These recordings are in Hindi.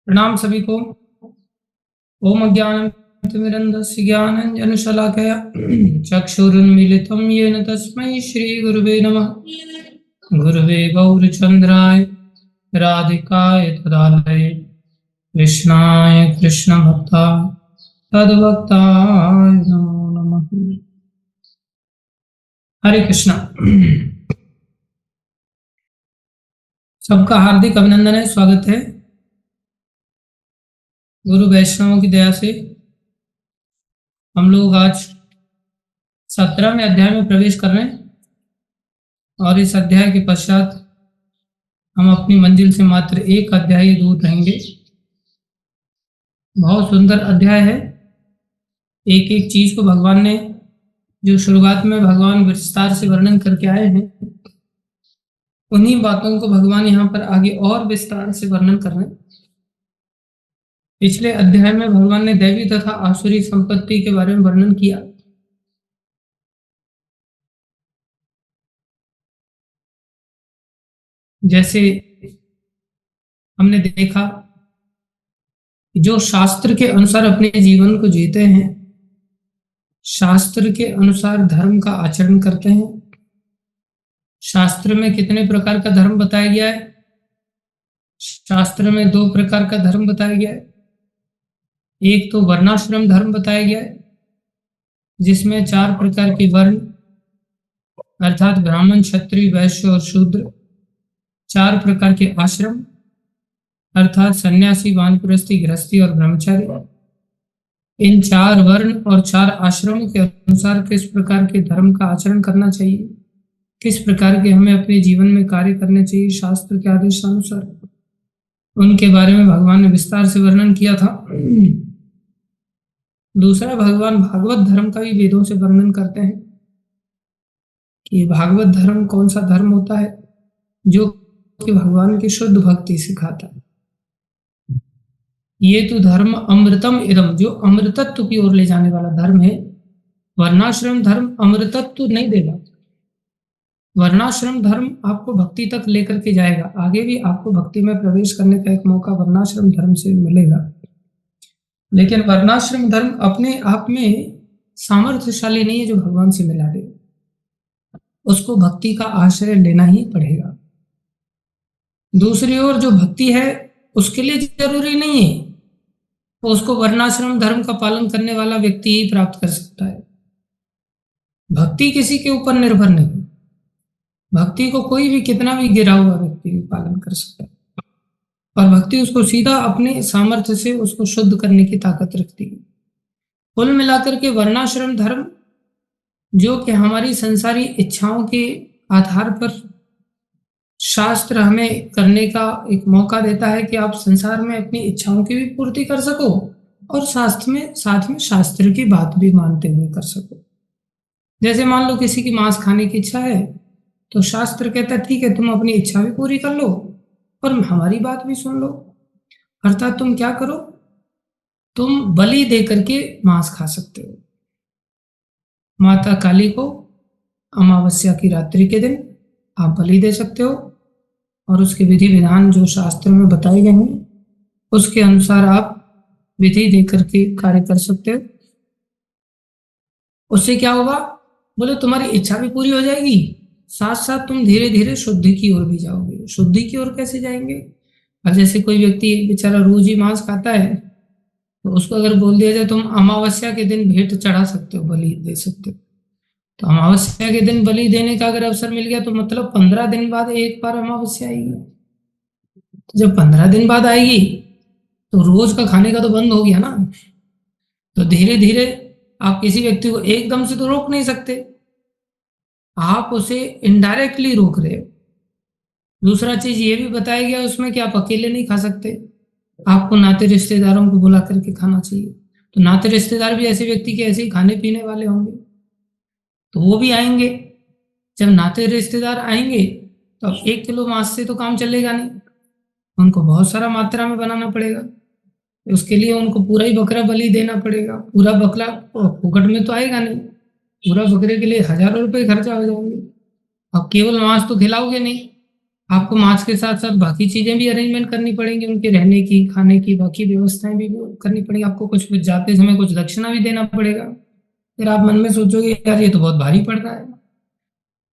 प्रणाम सभी को। ओम अज्ञानतिमिरन्धस्य ज्ञानाञ्जनशलाकया चक्षुरुन्मीलितं येन तस्मै श्रीगुरुवे नमः। गुरुवे गौरचन्द्राय राधिकाय तदालये कृष्णाय कृष्णभक्ताय तद्भक्ताय नमो नमः। हरे कृष्णा। सबका हार्दिक अभिनंदन है, स्वागत है। गुरु वैष्णवों की दया से हम लोग आज 17वें अध्याय में प्रवेश कर रहे हैं और इस अध्याय के पश्चात हम अपनी मंजिल से मात्र एक अध्याय दूर रहेंगे। बहुत सुंदर अध्याय है। एक एक चीज को भगवान ने जो शुरुआत में भगवान विस्तार से वर्णन करके आए हैं, उन्हीं बातों को भगवान यहाँ पर आगे और विस्तार से वर्णन कर रहे हैं। पिछले अध्याय में भगवान ने दैवी तथा आसुरी संपत्ति के बारे में वर्णन किया। जैसे हमने देखा, जो शास्त्र के अनुसार अपने जीवन को जीते हैं, शास्त्र के अनुसार धर्म का आचरण करते हैं। शास्त्र में कितने प्रकार का धर्म बताया गया है? शास्त्र में 2 प्रकार का धर्म बताया गया है। एक तो वर्णाश्रम धर्म बताया गया है, जिसमें 4 प्रकार के वर्ण अर्थात ब्राह्मण, क्षत्रिय, वैश्य और शूद्र, 4 प्रकार के आश्रम अर्थात सन्यासी, वानप्रस्थी, गृहस्थी और ब्रह्मचारी। इन 4 वर्ण और 4 आश्रमों के अनुसार किस प्रकार के धर्म का आचरण करना चाहिए, किस प्रकार के हमें अपने जीवन में कार्य करने चाहिए शास्त्र के आदेशानुसार, उनके बारे में भगवान ने विस्तार से वर्णन किया था। दूसरा, भगवान भागवत धर्म का भी वेदों से वर्णन करते हैं कि भागवत धर्म कौन सा धर्म होता है, जो कि भगवान की शुद्ध भक्ति सिखाता है। ये तो धर्म अमृतम इदम, जो अमृतत्व की ओर ले जाने वाला धर्म है। वर्णाश्रम धर्म अमृतत्व नहीं देगा। वर्णाश्रम धर्म आपको भक्ति तक लेकर के जाएगा, आगे भी आपको भक्ति में प्रवेश करने का एक मौका वर्णाश्रम धर्म से मिलेगा। लेकिन वर्णाश्रम धर्म अपने आप में सामर्थ्यशाली नहीं है जो भगवान से मिला दे। उसको भक्ति का आश्रय लेना ही पड़ेगा। दूसरी ओर जो भक्ति है उसके लिए जरूरी नहीं है, तो उसको वर्णाश्रम धर्म का पालन करने वाला व्यक्ति ही प्राप्त कर सकता है। भक्ति किसी के ऊपर निर्भर नहीं। भक्ति को कोई भी कितना भी गिरा हुआ व्यक्ति भी पालन कर सकता है, और भक्ति उसको सीधा अपने सामर्थ्य से उसको शुद्ध करने की ताकत रखती है। कुल मिलाकर के वर्णाश्रम धर्म जो कि हमारी संसारी इच्छाओं के आधार पर शास्त्र हमें करने का एक मौका देता है कि आप संसार में अपनी इच्छाओं की भी पूर्ति कर सको और साथ में शास्त्र की बात भी मानते हुए कर सको। जैसे मान लो किसी की मांस खाने की इच्छा है, तो शास्त्र कहता है ठीक है, तुम अपनी इच्छा भी पूरी कर लो और हमारी बात भी सुन लो। अर्थात तुम क्या करो, तुम बलि दे करके मांस खा सकते हो। माता काली को अमावस्या की रात्रि के दिन आप बलि दे सकते हो, और उसके विधि विधान जो शास्त्र में बताए गए हैं उसके अनुसार आप विधि दे करके कार्य कर सकते हो। उससे क्या होगा, बोले तुम्हारी इच्छा भी पूरी हो जाएगी, साथ साथ तुम धीरे धीरे शुद्धि की ओर भी जाओगे। शुद्धि की ओर कैसे जाएंगे? और जैसे कोई व्यक्ति बेचारा रोज ही मांस खाता है, तो उसको अगर बोल दिया जाए तुम अमावस्या के दिन भेंट चढ़ा सकते हो, बलि दे सकते हो, तो अमावस्या के दिन बलि देने का अगर अवसर मिल गया तो मतलब 15 दिन बाद एक बार अमावस्या आएगी। तो जब 15 दिन बाद आएगी तो रोज का खाने का तो बंद हो गया ना। तो धीरे धीरे आप किसी व्यक्ति को एकदम से तो रोक नहीं सकते, आप उसे इनडायरेक्टली रोक रहे हो। दूसरा चीज ये भी बताया गया उसमें कि आप अकेले नहीं खा सकते, आपको नाते रिश्तेदारों को बुला करके खाना चाहिए। तो नाते रिश्तेदार भी ऐसे व्यक्ति के ऐसे ही खाने पीने वाले होंगे, तो वो भी आएंगे। जब नाते रिश्तेदार आएंगे तो अब 1 किलो मांस से तो काम चलेगा नहीं, उनको बहुत सारा मात्रा में बनाना पड़ेगा। उसके लिए उनको पूरा ही बकरा बलि देना पड़ेगा। पूरा बकरा फुकट में तो आएगा नहीं, पूरा बकरे के लिए हजारों रुपए खर्चा हो जाएंगे। अब केवल मांस तो खिलाओगे नहीं, आपको मार्क्स के साथ साथ बाकी चीजें भी अरेंजमेंट करनी पड़ेंगी, उनके रहने की, खाने की, बाकी व्यवस्थाएं भी करनी पड़ेगी। आपको कुछ कुछ जाते समय कुछ दक्षिणा भी देना पड़ेगा। फिर आप मन में सोचोगे यार ये तो बहुत भारी पड़ रहा है।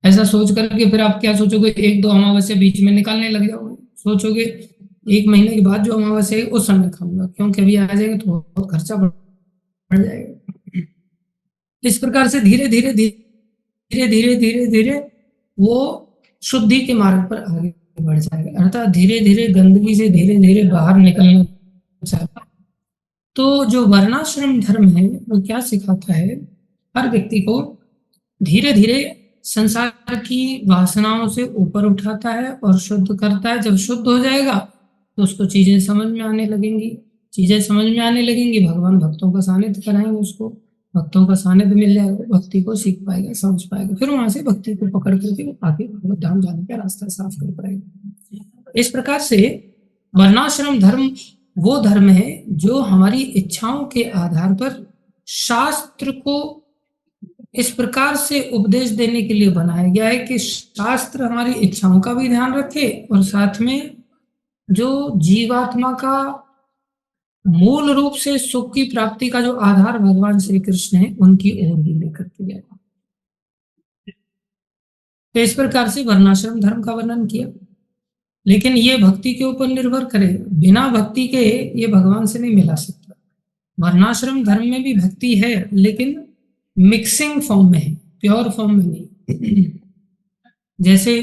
ऐसा सोच करके फिर आप क्या सोचोगे, एक दो अमावस्या बीच में निकालने लग जाओगे। सोचोगे एक महीने के बाद जो अमावस्या है उस समय खाऊंगा, क्योंकि अभी आ जाएगा तो बहुत खर्चा बढ़ जाएगा। इस प्रकार से धीरे धीरे धीरे धीरे धीरे धीरे वो शुद्धि के मार्ग पर आगे बढ़ जाएगा, अर्थात धीरे धीरे गंदगी से धीरे धीरे बाहर निकलना चाहता। तो जो वर्णाश्रम धर्म है वो क्या सिखाता है, हर व्यक्ति को धीरे धीरे संसार की वासनाओं से ऊपर उठाता है और शुद्ध करता है। जब शुद्ध हो जाएगा तो उसको चीजें समझ में आने लगेंगी। चीजें समझ में आने लगेंगी, भगवान भक्तों का सानिध्य कराएंगे उसको, भक्तों का सानिध्य मिल जाएगा, भक्ति को सीख पाएगा, समझ पाएगा, फिर वहां से भक्ति को पकड़ करके आगे भगवत धाम जाने का रास्ता साफ कर पाएगा। इस प्रकार से वर्णाश्रम धर्म वो धर्म है जो हमारी इच्छाओं के आधार पर शास्त्र को इस प्रकार से उपदेश देने के लिए बनाया गया है कि शास्त्र हमारी इच्छाओं का भी ध्यान रखे और साथ में जो जीवात्मा का मूल रूप से सुख की प्राप्ति का जो आधार भगवान श्री कृष्ण है उनकी ओर भी लेकर के गया। तो इस प्रकार से वर्णाश्रम धर्म का वर्णन किया, लेकिन ये भक्ति के ऊपर निर्भर करेगा। बिना भक्ति के ये भगवान से नहीं मिला सकता। वर्णाश्रम धर्म में भी भक्ति है लेकिन मिक्सिंग फॉर्म में है, प्योर फॉर्म में नहीं। जैसे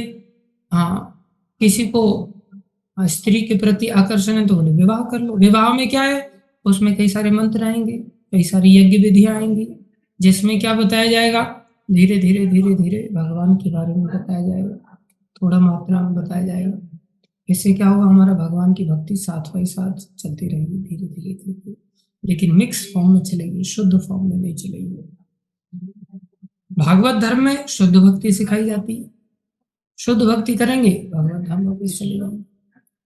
किसी को स्त्री के प्रति आकर्षण है तो बोले विवाह कर लो। विवाह में क्या है, उसमें कई सारे मंत्र आएंगे, कई सारी यज्ञ विधियां आएंगी, जिसमें क्या बताया जाएगा, धीरे धीरे धीरे धीरे भगवान के बारे में बताया जाएगा, थोड़ा मात्रा में बताया जाएगा। इससे क्या होगा, हमारा भगवान की भक्ति साथ बाई साथ चलती रहेगी धीरे धीरे धीरे, लेकिन मिक्स फॉर्म में चलेगी, शुद्ध फॉर्म में नहीं चलेगी। भागवत धर्म में शुद्ध भक्ति सिखाई जाती है। शुद्ध भक्ति करेंगे भगवत धाम वापस चले जाएंगे।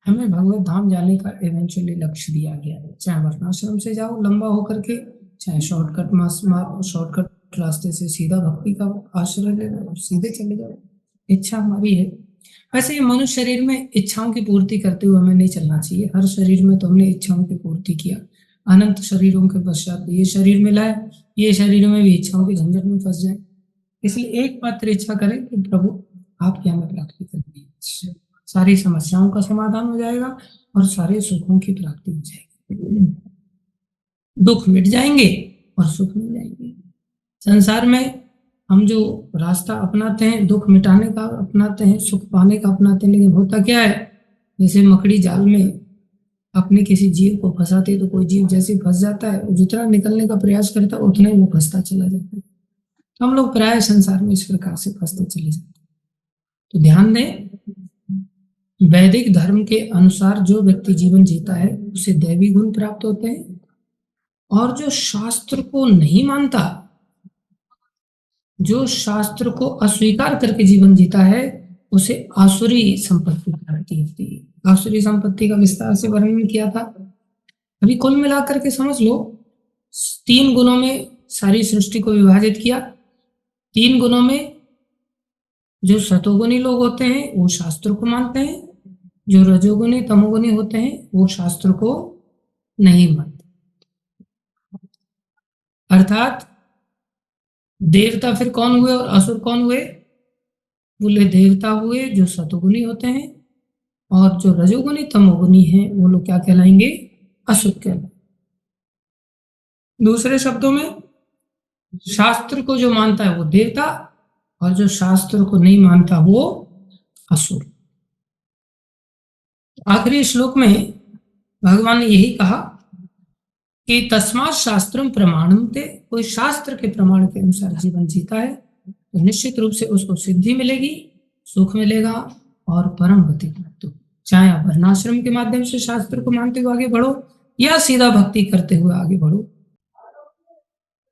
हमें भगवत धाम जाने का इवेंचुअली लक्ष्य दिया गया है, चाहे वर्णाश्रम से जाओ लंबा होकर के, चाहे शॉर्टकट रास्ते से सीधा भक्ति का आश्रय ले लो और सीधे चले जाओ। इच्छा हमारी है। वैसे मनुष्य शरीर में इच्छाओं की पूर्ति करते हुए हमें नहीं चलना चाहिए। हर शरीर में तो हमने इच्छाओं की पूर्ति किया, अनंत शरीरों के पश्चात ये शरीर मिला है, ये शरीरों में भी इच्छाओं के झंझट में फंस जाए। इसलिए एक मात्र इच्छा करें कि प्रभु आपकी हमें प्राप्ति करनी है, सारी समस्याओं का समाधान हो जाएगा और सारे सुखों की प्राप्ति हो जाएगी। दुख मिट जाएंगे और सुख मिल जाएंगे। संसार में हम जो रास्ता अपनाते हैं, दुख मिटाने का अपनाते हैं, सुख पाने का अपनाते हैं, लेकिन होता क्या है, जैसे मकड़ी जाल में अपने किसी जीव को फंसाते है तो कोई जीव जैसे फंस जाता है, जितना निकलने का प्रयास करता है उतना ही वो फंसता चला जाता है। तो हम लोग प्राय संसार में इस प्रकार से फंसते चले जाते हैं। तो ध्यान दें, वैदिक धर्म के अनुसार जो व्यक्ति जीवन जीता है उसे दैवी गुण प्राप्त होते हैं, और जो शास्त्र को नहीं मानता, जो शास्त्र को अस्वीकार करके जीवन जीता है, उसे आसुरी संपत्ति प्राप्ति होती है। आसुरी संपत्ति का विस्तार से वर्णन किया था। अभी कुल मिलाकर के समझ लो, 3 गुणों में सारी सृष्टि को विभाजित किया। 3 गुणों में जो सतोगुणी लोग होते हैं वो शास्त्र को मानते हैं, जो रजोगुणी तमोगुणी होते हैं वो शास्त्र को नहीं मानते। अर्थात देवता फिर कौन हुए और असुर कौन हुए, बोले देवता हुए जो सतोगुणी होते हैं, और जो रजोगुणी तमोगुणी हैं वो लोग क्या कहलाएंगे, असुर कहलाएंगे। दूसरे शब्दों में, शास्त्र को जो मानता है वो देवता, और जो शास्त्र को नहीं मानता वो असुर। आखिरी श्लोक में भगवान ने यही कहा कि तस्मात् शास्त्रम प्रमाणन्ते, कोई शास्त्र के प्रमाण के अनुसार जीवन जीता है तो निश्चित रूप से उसको सिद्धि मिलेगी, सुख मिलेगा और परम गति प्राप्त होगी। चाहे आप वर्णाश्रम के माध्यम से शास्त्र को मानते हुए आगे बढ़ो या सीधा भक्ति करते हुए आगे बढ़ो।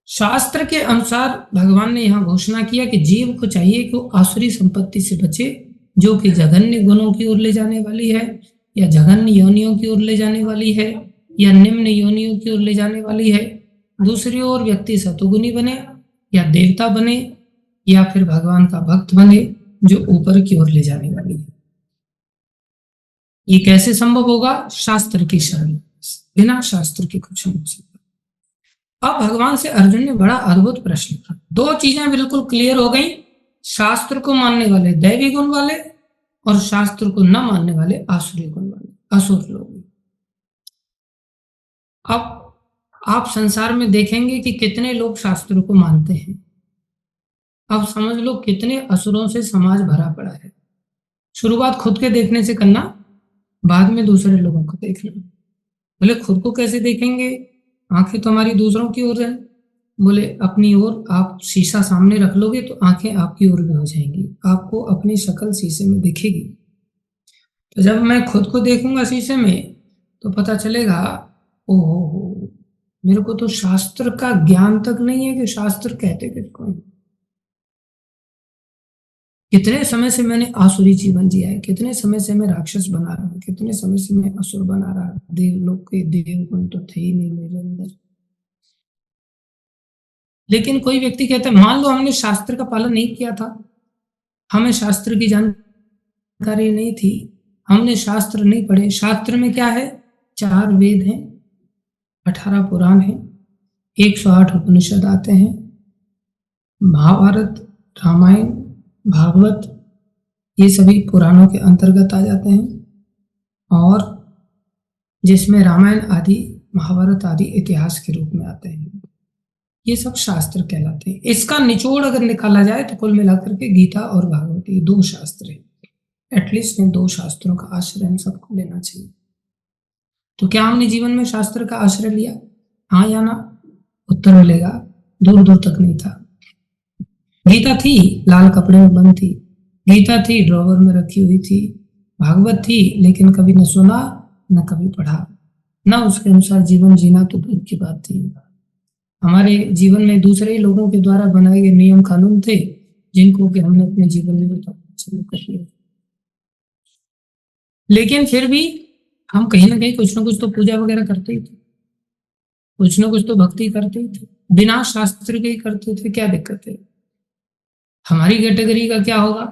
शास्त्र के अनुसार भगवान ने यहाँ घोषणा किया कि जीव को चाहिए कि वो आसुरी संपत्ति से बचे, जो कि जघन्य गुणों की ओर ले जाने वाली है, या जघन्य योनियों की ओर ले जाने वाली है, या निम्न योनियों की ओर ले जाने वाली है। दूसरी ओर व्यक्ति सतोगुणी बने या देवता बने या फिर भगवान का भक्त बने, जो ऊपर की ओर ले जाने वाली है। ये कैसे संभव होगा? शास्त्र की शरण, बिना शास्त्र के कुछ नहीं हो सकता। अब भगवान से अर्जुन ने बड़ा अद्भुत प्रश्न किया, दो चीजें बिल्कुल क्लियर हो गई, शास्त्र को मानने वाले दैवी गुण वाले और शास्त्र को न मानने वाले आसुरी गुण वाले, असुर लोग। अब आप संसार में देखेंगे कि कितने लोग शास्त्र को मानते हैं। अब समझ लो कितने असुरों से समाज भरा पड़ा है। शुरुआत खुद के देखने से करना, बाद में दूसरे लोगों को देखना। बोले खुद को कैसे देखेंगे? आंखें तो हमारी दूसरों की ओर है। बोले अपनी ओर आप शीशा सामने रख लोगे तो आंखें आपकी ओर भी हो जाएंगी, आपको अपनी शक्ल शीशे में दिखेगी। तो जब मैं खुद को देखूंगा शीशे में तो पता चलेगा ओहो, मेरे को तो शास्त्र का ज्ञान तक नहीं है कि शास्त्र कहते किसको हैं। कितने समय से मैंने आसुरी जीवन जिया है, कितने समय से मैं राक्षस बना रहा हूँ, कितने समय से मैं असुर बना रहा, देवलोक के देव गुण तो थे ही नहीं मेरे अंदर। लेकिन कोई व्यक्ति कहता है मान लो हमने शास्त्र का पालन नहीं किया था, हमें शास्त्र की जानकारी नहीं थी, हमने शास्त्र नहीं पढ़े। शास्त्र में क्या है? 4 वेद हैं, 18 पुराण हैं, 108 उपनिषद आते हैं, महाभारत, रामायण, भागवत, ये सभी पुराणों के अंतर्गत आ जाते हैं, और जिसमें रामायण आदि, महाभारत आदि इतिहास के रूप में आते हैं। ये सब शास्त्र कहलाते हैं। इसका निचोड़ अगर निकाला जाए तो कुल मिलाकर के गीता और भागवत, ये 2 शास्त्र हैं। एटलीस्ट इन 2 शास्त्रों का आश्रय हम सबको लेना चाहिए। तो क्या हमने जीवन में शास्त्र का आश्रय लिया? हाँ या ना? उत्तर मिलेगा दूर दूर तक नहीं था। गीता थी, लाल कपड़े में बंद थी। गीता थी, ड्रॉवर में रखी हुई थी। भागवत थी, लेकिन कभी न सुना न कभी पढ़ा, न उसके अनुसार जीवन जीना तो दूर की बात थी। हमारे जीवन में दूसरे लोगों के द्वारा बनाए गए नियम कानून थे, जिनको कि हमने अपने जीवन में शुरू कर लिया। लेकिन फिर भी हम कहीं ना कहीं कुछ ना कुछ तो पूजा वगैरह करते ही थे, कुछ ना कुछ तो भक्ति करते ही थे, बिना शास्त्र के ही करते थे। क्या दिक्कत है? हमारी कैटेगरी का क्या होगा?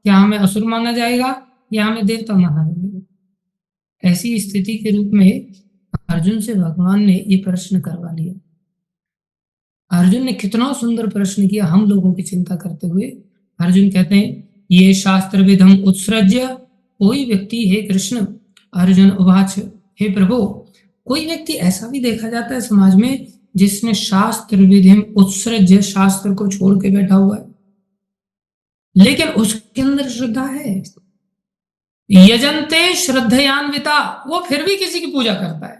क्या हमें असुर माना जाएगा या हमें देवता माना जाएगा? ऐसी स्थिति के रूप में अर्जुन से भगवान ने ये प्रश्न करवा लिया। अर्जुन ने कितना सुंदर प्रश्न किया हम लोगों की चिंता करते हुए। अर्जुन कहते हैं ये शास्त्र विधम उत्सृज्य, कोई व्यक्ति, हे कृष्ण, अर्जुन उवाच, हे प्रभु, कोई व्यक्ति ऐसा भी देखा जाता है समाज में जिसने शास्त्र विधिम उत्सृज्य, शास्त्र को छोड़ के बैठा हुआ है, लेकिन उसके अंदर श्रद्धा है। यजन्ते श्रद्धयान्विता, वो फिर भी किसी की पूजा करता है।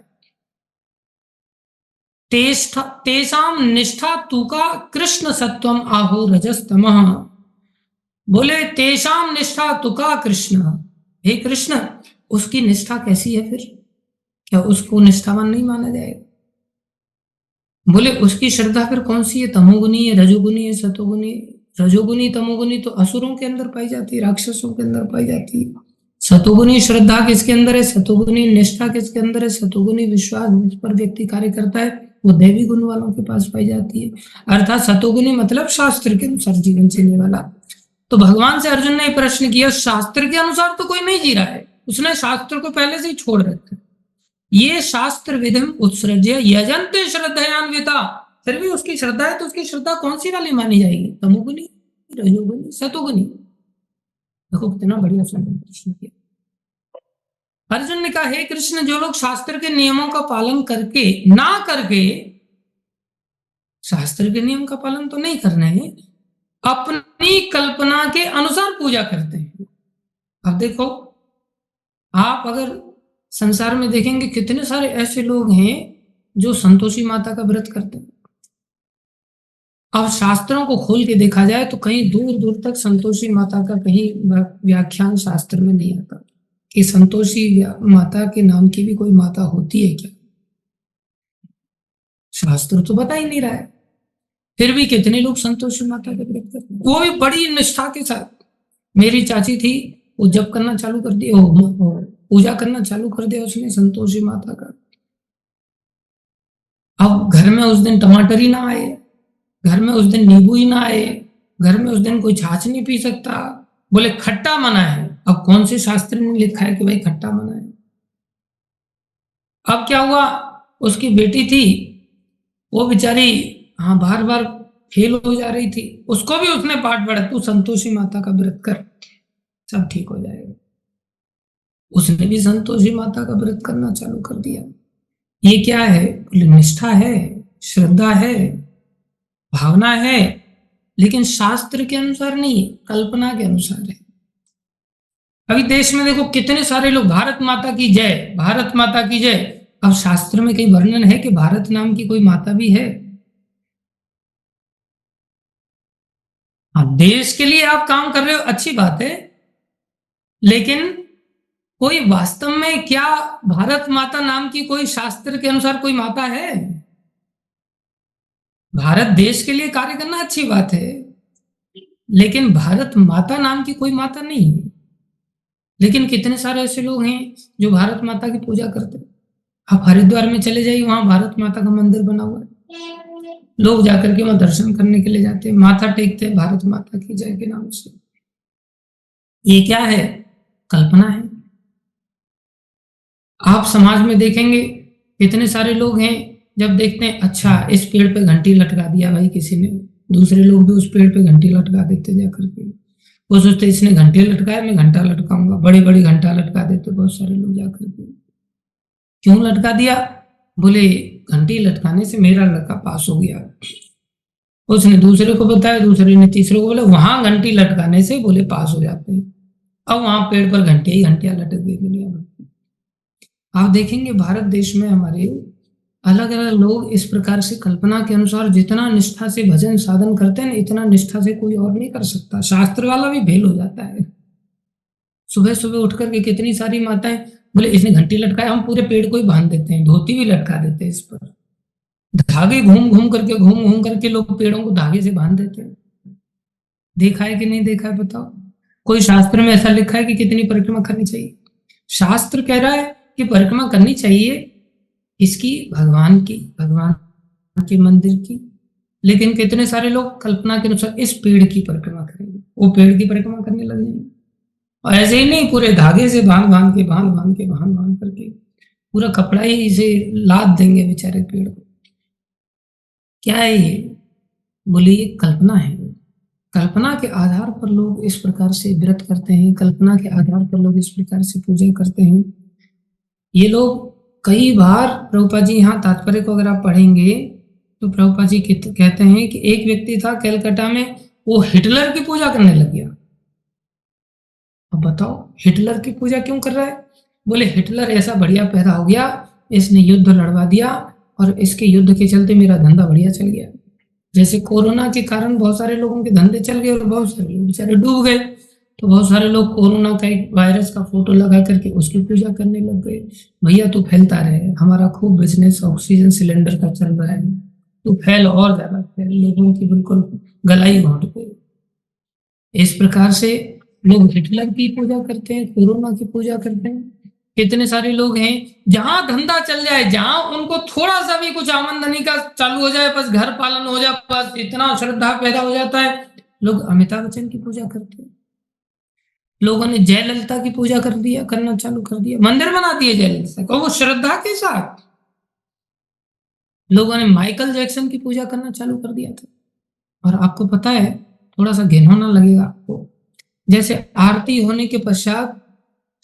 तेषाम निष्ठा तुका कृष्ण सत्वम आहो रजस्तमः, बोले तेषाम निष्ठा तुका कृष्ण, हे कृष्ण, उसकी निष्ठा कैसी है? फिर क्या उसको निष्ठावान नहीं माना जाएगा? बोले उसकी श्रद्धा फिर कौन सी है? तमोगुनी है, रजोगुनी है, सतोगुनी? रजोगुनी तमोगुनी तो असुरों के अंदर पाई जाती है, राक्षसों के अंदर पाई जाती है। सतोगुनी श्रद्धा किसके अंदर है? सतोगुनी निष्ठा किसके अंदर है? सतोगुनी विश्वास जिस पर व्यक्ति कार्य करता है वो दैवी गुण वालों के पास पाई जाती है। अर्थात सतोगुनी मतलब शास्त्र के अनुसार जीवन जीने वाला। तो भगवान से अर्जुन ने प्रश्न किया, शास्त्र के अनुसार तो कोई नहीं जी रहा है, उसने शास्त्र को पहले से ही छोड़ रखा है। ये शास्त्र विधिम उत्सृज्य यजन्ते श्रद्धयान्विता, फिर भी उसकी श्रद्धा है, तो उसकी श्रद्धा कौन सी वाली मानी जाएगी? तमोगुनी, रजोगुनी, सतोगुनी? देखो कितना बढ़िया प्रश्न किया। अर्जुन ने कहा, हे कृष्ण, जो लोग शास्त्र के नियमों का पालन करके ना करके, शास्त्र के नियम का पालन तो नहीं करना है, अपनी कल्पना के अनुसार पूजा करते हैं। अब देखो, आप अगर संसार में देखेंगे कितने सारे ऐसे लोग हैं जो संतोषी माता का व्रत करते हैं। अब शास्त्रों को खोल के देखा जाए तो कहीं दूर दूर तक संतोषी माता का कहीं व्याख्यान शास्त्र में नहीं आता कि संतोषी माता के नाम की भी कोई माता होती है क्या? शास्त्र तो बता ही नहीं रहा है। फिर भी कितने लोग संतोषी माता के व्रत करते हैं, वो भी बड़ी निष्ठा के साथ। मेरी चाची थी, वो जप करना चालू कर दिया, पूजा करना चालू कर दिया उसने संतोषी माता का। अब घर में उस दिन टमाटर ही ना आए, घर में उस दिन नींबू ही ना आए, घर में उस दिन कोई छाछ नहीं पी सकता, बोले खट्टा मना है, अब कौन से शास्त्र ने लिखा है कि भाई खट्टा मना है? अब क्या हुआ, उसकी बेटी थी, वो बेचारी हाँ बार बार फेल हो जा रही थी, उसको भी उसने पाठ पढ़ा, तू संतोषी माता का व्रत कर, सब ठीक हो जाएगा। उसने भी संतोषी माता का व्रत करना चालू कर दिया। ये क्या है? बोले निष्ठा है, श्रद्धा है, भावना है, लेकिन शास्त्र के अनुसार नहीं, कल्पना के अनुसार है। अभी देश में देखो कितने सारे लोग भारत माता की जय, भारत माता की जय। अब शास्त्र में कहीं वर्णन है कि भारत नाम की कोई माता भी है? हाँ, देश के लिए आप काम कर रहे हो, अच्छी बात है, लेकिन कोई वास्तव में क्या भारत माता नाम की कोई शास्त्र के अनुसार कोई माता है? भारत देश के लिए कार्य करना अच्छी बात है, लेकिन भारत माता नाम की कोई माता नहीं है। लेकिन कितने सारे ऐसे लोग हैं जो भारत माता की पूजा करते हैं। आप हरिद्वार में चले जाइए, वहां भारत माता का मंदिर बना हुआ है, लोग जाकर के वहां दर्शन करने के लिए जाते हैं, माथा टेकते हैं भारत माता की जय के नाम से। ये क्या है? कल्पना है। आप समाज में देखेंगे कितने सारे लोग हैं, जब देखते हैं अच्छा इस पेड़ पे घंटी लटका दिया भाई किसी ने, दूसरे लोग भी उस पेड़ पे घंटी लटका देते जाकर के। वो सोचते इसने घंटे लटकाया, मैं घंटा लटकाऊंगा, बड़ी बड़ी घंटा लटका देते बहुत सारे लोग जाकर के। क्यों लटका दिया? बोले घंटी लटकाने से मेरा लड़का पास हो गया। उसने दूसरे को बताया, दूसरे ने तीसरे को बोला, वहां घंटी लटकाने से बोले पास हो जाते हैं। अब वहां पेड़ पर घंटियां ही घंटियां लटक गई दुनिया भर की। आप देखेंगे भारत देश में हमारे अलग अलग लोग इस प्रकार से कल्पना के अनुसार जितना निष्ठा से भजन साधन करते हैं, इतना निष्ठा से कोई और नहीं कर सकता। शास्त्र वाला भी फेल हो जाता है। सुबह सुबह उठ करके कितनी सारी माताएं बोले इसने घंटी लटकाया, हम पूरे पेड़ को ही बांध देते हैं, धोती भी लटका देते हैं इस पर। धागे घूम घूम करके लोग पेड़ों को धागे से बांध देते हैं। देखा है कि नहीं देखा है बताओ? कोई शास्त्र में ऐसा लिखा है कि कितनी परिक्रमा करनी चाहिए? शास्त्र कह रहा है कि परिक्रमा करनी चाहिए इसकी, भगवान की, भगवान के मंदिर की। लेकिन कितने सारे लोग कल्पना के अनुसार इस पेड़ की परिक्रमा करेंगे, वो पेड़ की परिक्रमा करने लगे हैं। और ऐसे ही नहीं, पूरे धागे से बांध बांध करके पूरा कपड़ा ही इसे लाद देंगे बेचारे पेड़ को। क्या है ये? बोले ये कल्पना है। कल्पना के आधार पर लोग इस प्रकार से व्रत करते हैं, कल्पना के आधार पर लोग इस प्रकार से पूजा करते हैं। ये लोग कई बार, प्रभुपाद जी यहाँ तात्पर्य को अगर आप पढ़ेंगे तो प्रभुपाद जी कहते हैं कि एक व्यक्ति था कलकत्ता में, वो हिटलर की पूजा करने लग गया। अब बताओ हिटलर की पूजा क्यों कर रहा है? बोले हिटलर ऐसा बढ़िया पैदा हो गया, इसने युद्ध लड़वा दिया और इसके युद्ध के चलते मेरा धंधा बढ़िया चल गया। जैसे कोरोना के कारण बहुत सारे लोगों के धंधे चल गए और बहुत सारे लोग बेचारे डूब गए, तो बहुत सारे लोग कोरोना का एक वायरस का फोटो लगा करके उसकी पूजा करने लग गए। भैया तू फैलता रहे, हमारा खूब बिजनेस ऑक्सीजन सिलेंडर का चल रहा है, तू फैल और ज्यादा फैल, लोगों की बिल्कुल गलाई घोंट गई। इस प्रकार से लोग हिटलर की पूजा करते हैं, कोरोना की पूजा करते हैं। कितने सारे लोग हैं जहां धंधा चल जाए, जहां उनको थोड़ा सा भी कुछ आमदनी का चालू हो जाए, बस घर पालन हो जाए, बस इतना श्रद्धा पैदा हो जाता है, लोग अमिताभ बच्चन की पूजा करते हैं। लोगों ने जयललिता की पूजा कर दिया, करना चालू कर दिया, मंदिर बना दिए जयललिता को, वो श्रद्धा के साथ। लोगों ने माइकल जैक्सन की पूजा करना चालू कर दिया था। और आपको पता है, थोड़ा सा घिनौना लगेगा आपको, जैसे आरती होने के पश्चात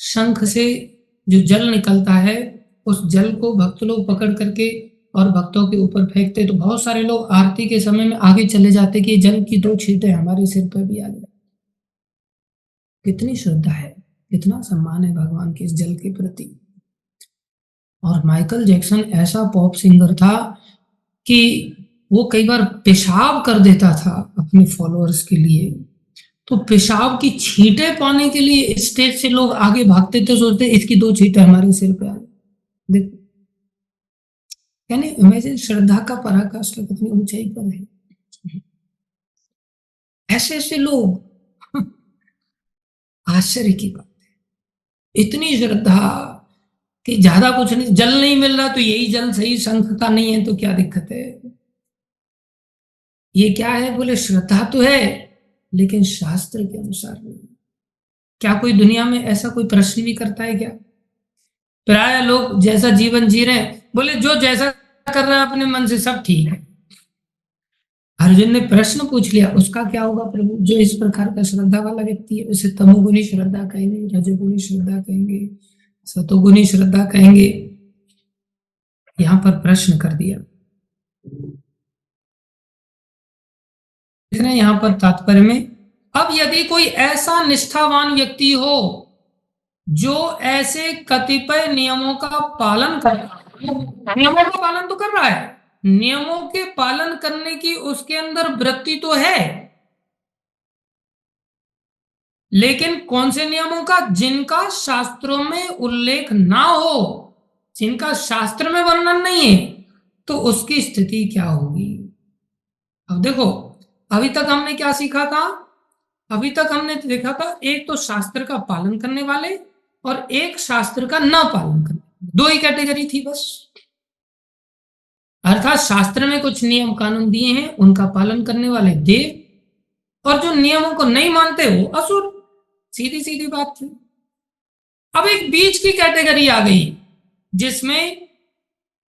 शंख से जो जल निकलता है, उस जल को भक्त लोग पकड़ करके और भक्तों के ऊपर फेंकते, तो बहुत सारे लोग आरती के समय में आगे चले जाते कि जल की दो छींटे हमारे सिर पर भी आ जाए। कितनी श्रद्धा है, कितना सम्मान है भगवान के इस जल के प्रति। और माइकल जैक्सन ऐसा पॉप सिंगर था कि वो कई बार पेशाब कर देता था अपने फॉलोअर्स के लिए, तो पेशाब की छींटे पाने के लिए स्टेज से लोग आगे भागते थे, सोचते इसकी दो छींटे हमारे सिर पे आ जाए। देखो, यानी इमेजिन श्रद्धा का पराकाष्ठा कितनी ऊंचाई पर है। ऐसे ऐसे लोग आश्चर्य की बात, इतनी श्रद्धा कि ज्यादा कुछ नहीं, जल नहीं मिल रहा तो यही जल सही, शंख का नहीं है तो क्या दिक्कत है? ये क्या है? बोले श्रद्धा तो है लेकिन शास्त्र के अनुसार नहीं। क्या कोई दुनिया में ऐसा कोई प्रश्न भी करता है क्या? प्राय लोग जैसा जीवन जी रहे हैं, बोले जो जैसा कर रहा है अपने मन से सब ठीक है। अर्जुन ने प्रश्न पूछ लिया, उसका क्या होगा प्रभु? जो इस प्रकार का श्रद्धा वाला व्यक्ति है उसे तमोगुनी श्रद्धा कहेंगे, रजोगुनी श्रद्धा कहेंगे, सतोगुनी श्रद्धा कहेंगे। यहां पर प्रश्न कर दिया। देख रहे हैं यहां पर तात्पर्य में, अब यदि कोई ऐसा निष्ठावान व्यक्ति हो जो ऐसे कतिपय नियमों का पालन कर, नियमों का पालन तो कर रहा है, नियमों के पालन करने की उसके अंदर वृत्ति तो है, लेकिन कौन से नियमों का? जिनका शास्त्रों में उल्लेख ना हो, जिनका शास्त्र में वर्णन नहीं है, तो उसकी स्थिति क्या होगी? अब देखो, अभी तक हमने क्या सीखा था? अभी तक हमने देखा था एक तो शास्त्र का पालन करने वाले और एक शास्त्र का ना पालन करने, दो ही कैटेगरी थी बस। अर्थात शास्त्र में कुछ नियम कानून दिए हैं, उनका पालन करने वाले देव, और जो नियमों को नहीं मानते वो असुर। सीधी सीधी बात थी। अब एक बीच की कैटेगरी आ गई जिसमें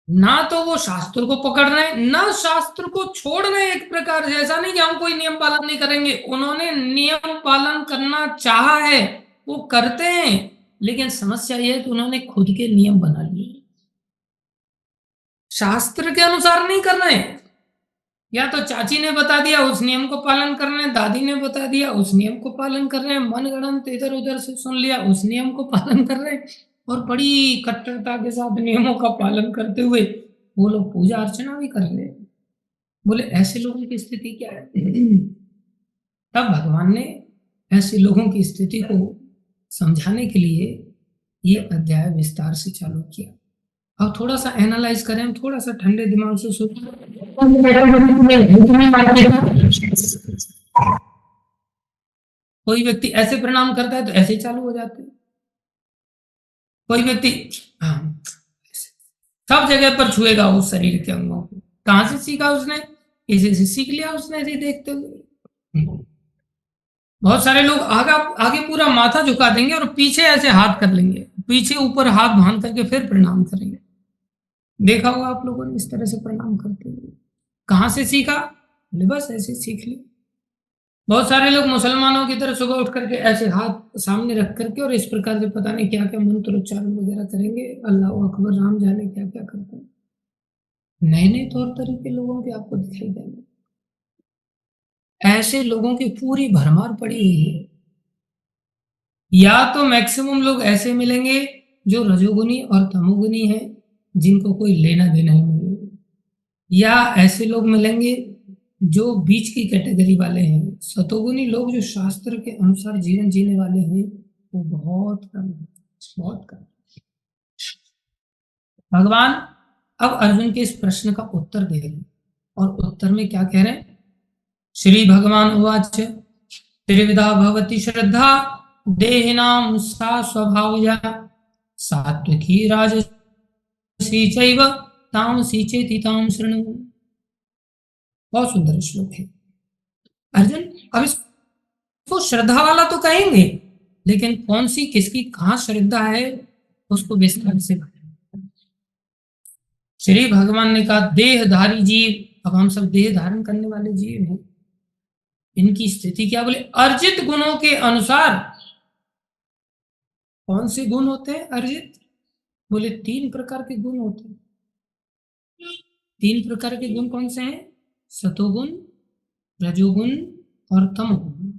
ना तो वो शास्त्र को पकड़ रहे हैं ना शास्त्र को छोड़ रहे हैं। एक प्रकार से ऐसा नहीं कि हम कोई नियम पालन नहीं करेंगे, उन्होंने नियम पालन करना चाहा है, वो करते हैं, लेकिन समस्या यह है कि उन्होंने खुद के नियम बना लिए, शास्त्र के अनुसार नहीं कर रहे हैं। या तो चाची ने बता दिया उस नियम को पालन कर रहे हैं, दादी ने बता दिया उस नियम को पालन कर रहे हैं, मनगढ़ंत इधर उधर से सुन लिया उस नियम को पालन कर रहे हैं, और बड़ी कट्टरता के साथ नियमों का पालन करते हुए वो लोग पूजा अर्चना भी कर रहे हैं। बोले ऐसे लोगों की स्थिति क्या है? तब भगवान ने ऐसे लोगों की स्थिति को समझाने के लिए ये अध्याय विस्तार से चालू किया। अब थोड़ा सा एनालाइज करें, थोड़ा सा ठंडे दिमाग से सोचें। कोई व्यक्ति ऐसे प्रणाम करता है तो ऐसे ही चालू हो जाते हैं। कोई व्यक्ति सब जगह पर छुएगा उस शरीर के अंगों को। कहां से सीखा उसने? इसे से सीख लिया उसने ऐसे देखते हुए। बहुत सारे लोग आगे आगे पूरा माथा झुका देंगे और पीछे ऐसे हाथ कर लेंगे, पीछे ऊपर हाथ बांध करके फिर प्रणाम करेंगे। देखा होगा आप लोगों ने इस तरह से प्रणाम करते हुए। कहां से सीखा? बस ऐसे सीख लिया। बहुत सारे लोग मुसलमानों की तरह सुबह उठ करके ऐसे हाथ सामने रख करके और इस प्रकार से पता नहीं क्या क्या मंत्र उच्चारण वगैरह करेंगे, अल्लाह अकबर, राम जाने क्या क्या करते हैं। नए नए तौर तरीके लोगों के आपको दिखाई देंगे। ऐसे लोगों की पूरी भरमार पड़ी हुई है। या तो मैक्सिमम लोग ऐसे मिलेंगे जो रजोगुनी और तमोगुनी है, जिनको कोई लेना देना ही नहीं है, या ऐसे लोग मिलेंगे जो बीच की कैटेगरी वाले हैं, सतोगुनी लोग जो शास्त्र के अनुसार जीवन जीने वाले हैं, वो बहुत कम है, बहुत कम। भगवान अब अर्जुन के इस प्रश्न का उत्तर दे रहे हैं, और उत्तर में क्या कह रहे हैं? श्री भगवान उवाच त्रिविधा भवति श्रद्धा देहिनां सा स्वभावजा सात्विकी राजसी चैव तामसी चेति तां शृणु। बहुत सुंदर श्लोक है। अर्जुन अब इसको श्रद्धा वाला तो कहेंगे, लेकिन कौन सी किसकी कहां श्रद्धा है उसको विस्तार से बताएं। श्री भगवान ने कहा देहधारी जीव, अब हम सब देह धारण करने वाले जीव हैं, इनकी स्थिति क्या? बोले अर्जित गुणों के अनुसार। कौन से गुण होते हैं अर्जित? बोले 3 प्रकार के गुण होते हैं। 3 प्रकार के गुण कौन से हैं? सतोगुण, रजोगुण और तमोगुण।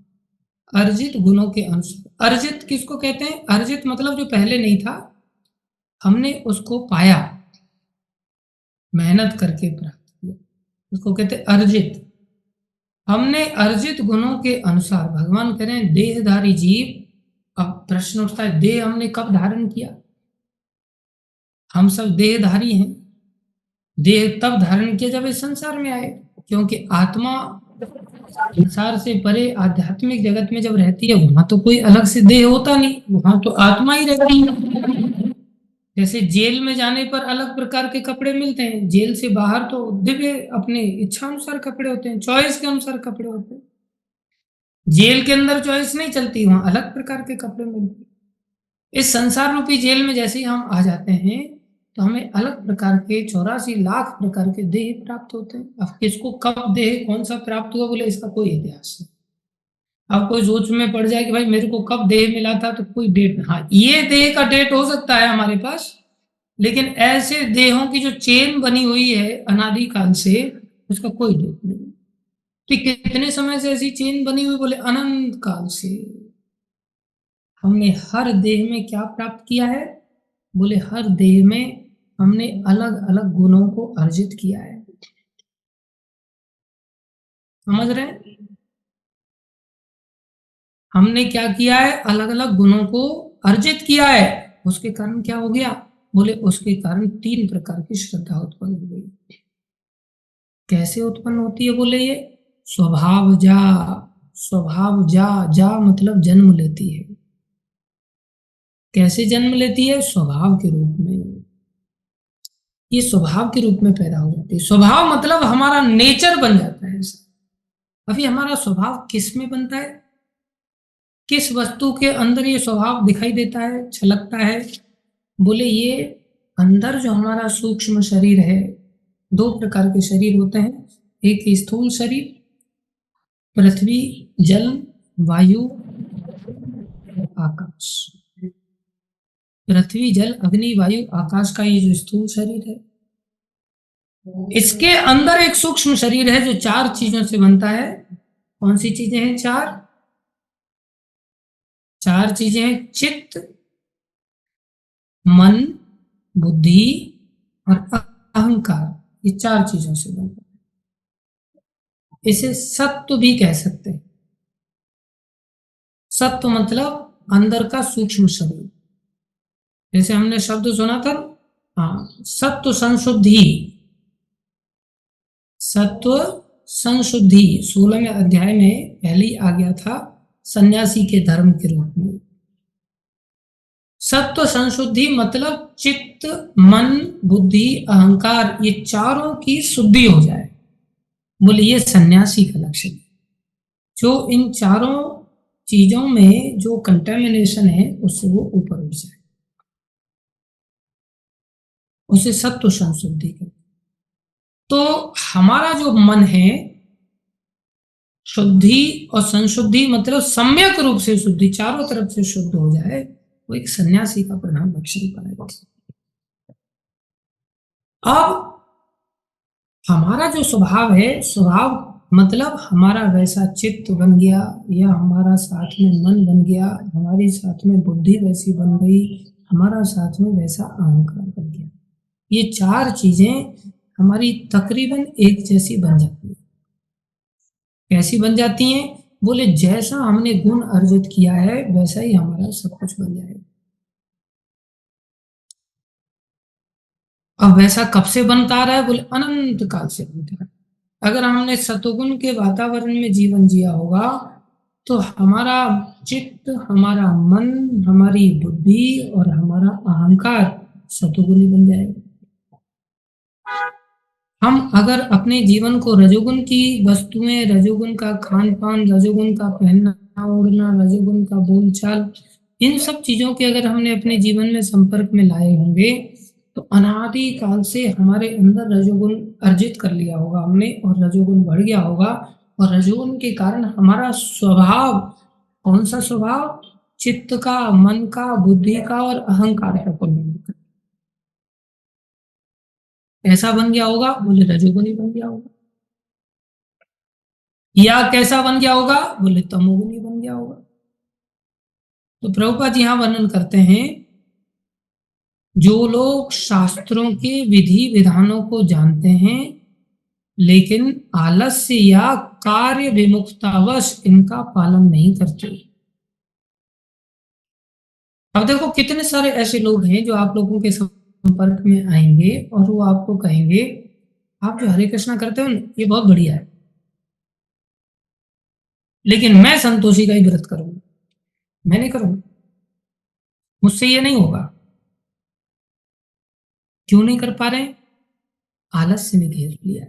अर्जित गुणों के अनुसार। अर्जित किसको कहते हैं? अर्जित मतलब जो पहले नहीं था, हमने उसको पाया, मेहनत करके प्राप्त किया, उसको कहते हैं अर्जित। हमने अर्जित गुणों के अनुसार, भगवान कह रहे हैं देहधारी जीव। अब प्रश्न उठता है देह हमने कब धारण किया? हम सब देहधारी हैं। देह तब धारण किया जब इस संसार में आए, क्योंकि आत्मा संसार से परे आध्यात्मिक जगत में जब रहती है वहां तो कोई अलग से देह होता नहीं, वहां तो आत्मा ही रहती है। जैसे जेल में जाने पर अलग प्रकार के कपड़े मिलते हैं, जेल से बाहर तो दिव्य अपने इच्छा अनुसार कपड़े होते हैं, चॉइस के अनुसार कपड़े होते हैं। जेल के अंदर चॉइस नहीं चलती, वहां अलग प्रकार के कपड़े मिलते हैं। इस संसार रूपी जेल में जैसे ही हम आ जाते हैं तो हमें अलग प्रकार के 84 लाख प्रकार के देह प्राप्त होते हैं। अब किसको कब देह कौन सा प्राप्त हुआ बोले, इसका कोई इतिहास नहीं। अब कोई सोच में पड़ जाए कि भाई मेरे को कब देह मिला था, तो कोई डेट, हाँ ये देह का डेट हो सकता है हमारे पास, लेकिन ऐसे देहों की जो चेन बनी हुई है अनादि काल से, उसका कोई डेट नहीं। तो कितने समय से ऐसी चेन बनी हुई बोले, अनंत काल से। हमने हर देह में क्या प्राप्त किया है बोले, हर देह में हमने अलग अलग गुणों को अर्जित किया है। समझ रहे हैं? हमने क्या किया है, अलग अलग गुणों को अर्जित किया है। उसके कारण क्या हो गया बोले, उसके कारण 3 प्रकार की श्रद्धा उत्पन्न हो गई। कैसे उत्पन्न होती है बोले, ये स्वभाव जा, स्वभाव जा, जा मतलब जन्म लेती है। कैसे जन्म लेती है, स्वभाव के रूप में। ये स्वभाव के रूप में पैदा हो जाती है। स्वभाव मतलब हमारा नेचर बन जाता है। अभी हमारा स्वभाव किस में बनता है, किस वस्तु के अंदर ये स्वभाव दिखाई देता है, छलकता है बोले, ये अंदर जो हमारा सूक्ष्म शरीर है, 2 प्रकार के शरीर होते हैं। एक स्थूल शरीर, पृथ्वी जल वायु आकाश। पृथ्वी जल अग्नि वायु आकाश का ये जो स्थूल शरीर है, इसके अंदर एक सूक्ष्म शरीर है जो 4 चीजों से बनता है। कौन सी चीजें हैं, 4? 4 चीजें हैं, चित्त, मन, बुद्धि और अहंकार। ये 4 चीजों से बनता है। इसे सत्व भी कह सकते हैं। सत्व मतलब अंदर का सूक्ष्म शरीर। जैसे हमने शब्द सुना था, हाँ, सत्व संशुद्धि। सत्व संशुद्धि 16वें अध्याय में पहली आ गया था, सन्यासी के धर्म के रूप में। सत्व संशुद्धि मतलब चित्त मन बुद्धि अहंकार, ये चारों की शुद्धि हो जाए बोले, ये सन्यासी का लक्षण है। जो इन चारों चीजों में जो कंटेमिनेशन है उससे वो ऊपर उठ जाए, उसे सत्व संशुद्धि कहते। तो हमारा जो मन है, शुद्धि और संशुद्धि मतलब सम्यक रूप से शुद्धि, चारों तरफ से शुद्ध हो जाए, वो एक सन्यासी का प्रधान लक्षण पाएगा। अब हमारा जो स्वभाव है, स्वभाव मतलब हमारा वैसा चित्त बन गया, या हमारा साथ में मन बन गया, हमारी साथ में बुद्धि वैसी बन गई, हमारा साथ में वैसा अहंकार बन गया। ये 4 चीजें हमारी तकरीबन एक जैसी बन जाती है। कैसी बन जाती हैं बोले, जैसा हमने गुण अर्जित किया है वैसा ही हमारा सब कुछ बन जाएगा। अब वैसा कब से बनता रहा है बोले, अनंत काल से बनता है। अगर हमने सतोगुण के वातावरण में जीवन जिया होगा तो हमारा चित्त, हमारा मन, हमारी बुद्धि और हमारा अहंकार सतोगुणी बन जाएगा। हम अगर अपने जीवन को रजोगुण की वस्तुएं, रजोगुण का खान पान, रजोगुण का पहनना ओढ़ना, रजोगुण का बोलचाल, इन सब चीजों के अगर हमने अपने जीवन में संपर्क में लाए होंगे तो अनादि काल से हमारे अंदर रजोगुण अर्जित कर लिया होगा हमने, और रजोगुण बढ़ गया होगा। और रजोगुण के कारण हमारा स्वभाव, कौन सा स्वभाव, चित्त का, मन का, बुद्धि का और अहंकार का ऐसा बन गया होगा बोले, रजोगुणी बन गया होगा। या कैसा बन गया होगा बोले, तमोगुणी बन गया होगा। तो प्रभुपाद जी यहाँ वर्णन करते हैं, जो लोग शास्त्रों के विधि विधानों को जानते हैं लेकिन आलस्य या कार्य विमुखतावश इनका पालन नहीं करते। अब देखो कितने सारे ऐसे लोग हैं जो आप लोगों के संपर्क में आएंगे और वो आपको कहेंगे, आप जो हरे कृष्णा करते हो ये बहुत बढ़िया है, लेकिन मैं संतोषी का ही व्रत करूंगा, मैं नहीं करूंगा, मुझसे ये नहीं होगा। क्यों नहीं कर पा रहे? आलस्य ने घेर लिया।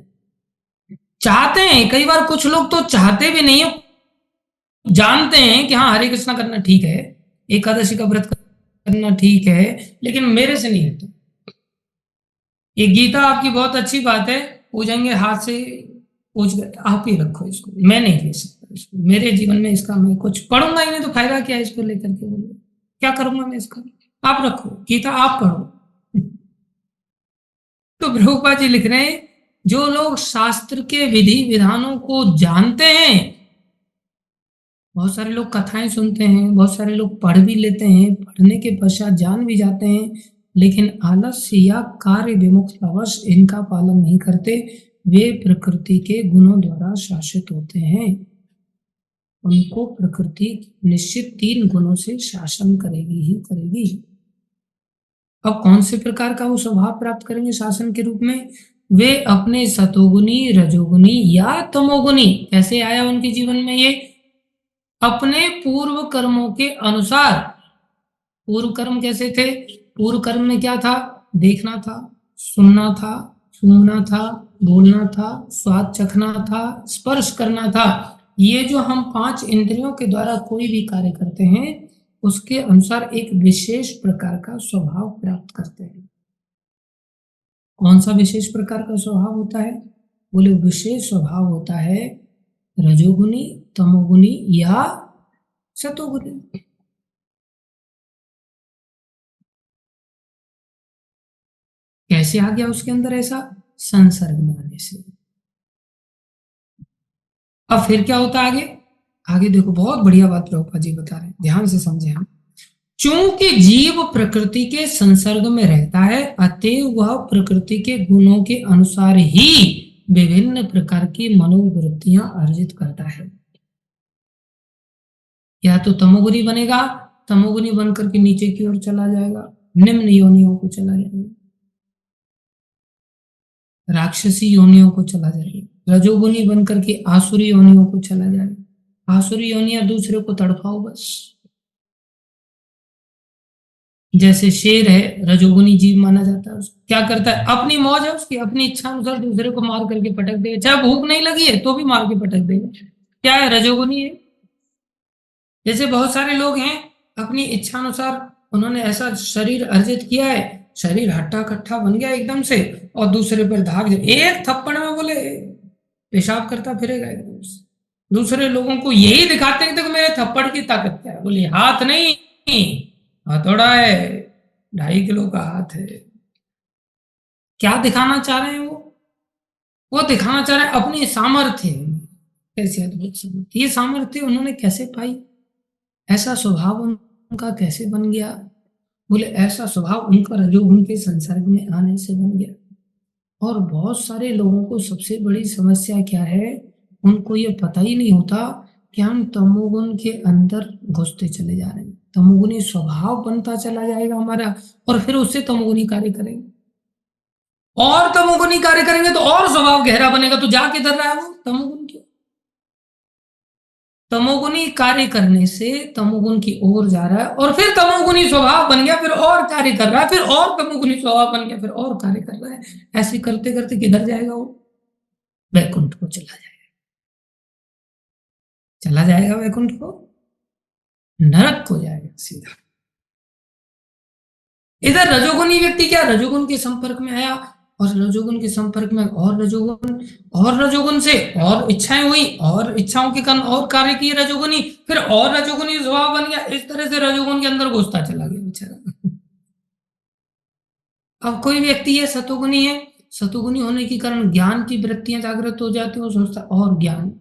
चाहते हैं, कई बार कुछ लोग तो चाहते भी नहीं हो, जानते हैं कि हाँ हरे कृष्णा करना ठीक है, एकादशी का व्रत करना ठीक है, लेकिन मेरे से नहीं होता। ये गीता आपकी बहुत अच्छी बात है, पूजेंगे हाथ से पूछ कर, आप ही रखो इसको, मैं नहीं ले सकता इसको, मेरे जीवन में इसका मैं कुछ पढ़ूंगा ही नहीं, तो फायदा क्या है इसको लेकर के, बोलो क्या करूंगा मैं इसका। आप रखो गीता, आप पढ़ो। तो प्रभुपाद जी लिख रहे हैं, जो लोग शास्त्र के विधि विधानों को जानते हैं, बहुत सारे लोग कथाएं सुनते हैं, बहुत सारे लोग पढ़ भी लेते हैं, पढ़ने के पश्चात जान भी जाते हैं, लेकिन आलस्य या कार्य विमुखतावश इनका पालन नहीं करते, वे प्रकृति के गुणों द्वारा शासित होते हैं। उनको प्रकृति निश्चित 3 गुणों से शासन करेगी ही करेगी। अब कौन से प्रकार का वो स्वभाव प्राप्त करेंगे शासन के रूप में? वे अपने सतोगुनी, रजोगुनी या तमोगुनी, कैसे आया उनके जीवन में ये? अपने पूर्व कर्मों के अनुसार। पूर्व कर्म कैसे थे? पूर्व कर्म में क्या था? देखना था, सुनना था, सूंघना था, बोलना था, स्वाद चखना था, स्पर्श करना था। ये जो हम 5 इंद्रियों के द्वारा कोई भी कार्य करते हैं, उसके अनुसार एक विशेष प्रकार का स्वभाव प्राप्त करते हैं। कौन सा विशेष प्रकार का स्वभाव होता है? बोले विशेष स्वभाव होता है रजोगुनी, तमोगुनी या सतोगुनी। कैसे आ गया उसके अंदर ऐसा? संसर्ग में आने से। अब फिर क्या होता है आगे? आगे देखो, बहुत बढ़िया बात प्रभुपाद जी बता रहे हैं, ध्यान से समझे हम। चूंकि जीव प्रकृति के संसर्ग में रहता है, अतएव वह प्रकृति के गुणों के अनुसार ही विभिन्न प्रकार की मनोवृत्तियां अर्जित करता है। या तो तमोगुनी बनेगा, तमोगुनी बनकर के नीचे की ओर चला जाएगा, निम्न योनियों को चला जाएगा, राक्षसी योनियों को चला जाएगा, रजोगुनी बनकर के आसुरी योनियों को चला जाएगा। आसुरी योनियां दूसरे को तड़पाओ बस। जैसे शेर है, रजोगुनी जीव माना जाता है, उसको क्या करता है? अपनी मौज है उसकी, अपनी इच्छा अनुसार दूसरे को मार करके पटक देगा, चाहे भूख नहीं लगी है तो भी मार के पटक देगा। क्या है? रजोगुनी है। जैसे बहुत सारे लोग हैं, अपनी इच्छा अनुसार उन्होंने ऐसा शरीर अर्जित किया है, शरीर हट्टा कट्ठा बन गया एकदम से, और दूसरे पर धाक एक थप्पड़ में बोले पेशाब करता फिरेगा एकदम से। दूसरे लोगों को यही दिखाते हैं, देखो मेरे थप्पड़ की ताकत क्या है। बोले हाथ नहीं, हथौड़ा है, 2.5 किलो का हाथ है। क्या दिखाना चाह रहे हैं वो दिखाना चाह रहे हैं अपनी सामर्थ्य। कैसे अद्भुत सामर्थ्य! ये सामर्थ्य उन्होंने कैसे पाई? ऐसा स्वभाव उनका कैसे बन गया? बोले ऐसा स्वभाव उनका रजोगुण के संसर्ग में आने से बन गया। और बहुत सारे लोगों को सबसे बड़ी समस्या क्या है? उनको ये पता ही नहीं होता कि हम तमोगुण के अंदर घुसते चले जा रहे हैं, तमोगुनी स्वभाव बनता चला जाएगा हमारा, और फिर उससे तमोगुनी कार्य करेंगे, और तमोगुनी कार्य करेंगे तो और स्वभाव गहरा बनेगा। तो जा किधर रहा है वो? तमोगुण की। तमोगुनी कार्य करने से तमोगुण की ओर जा रहा है, और फिर तमोगुनी स्वभाव बन गया, फिर और कार्य कर रहा है, फिर और तमोगुनी स्वभाव बन गया, फिर और कार्य कर रहा है। ऐसे करते करते किधर जाएगा वो? वैकुंठ को चला जाएगा। चला जाएगा वैकुंठ को, नरक को जाएगा सीधा। इधर रजोगुनी व्यक्ति क्या, रजोगुण के संपर्क में आया, और रजोगुण के संपर्क में और रजोगुण, और रजोगुण से और इच्छाएं हुई, और इच्छाओं के कारण और कार्य किए रजोगुनी, फिर और रजोगुनी स्वभाव बन गया। इस तरह से रजोगुण के अंदर घुसता चला गया बेचारा। अब कोई व्यक्ति है सतोगुनी है, सतोगुनी होने के कारण ज्ञान की वृत्तियां जागृत हो जाती है, वो सोचता और ज्ञान,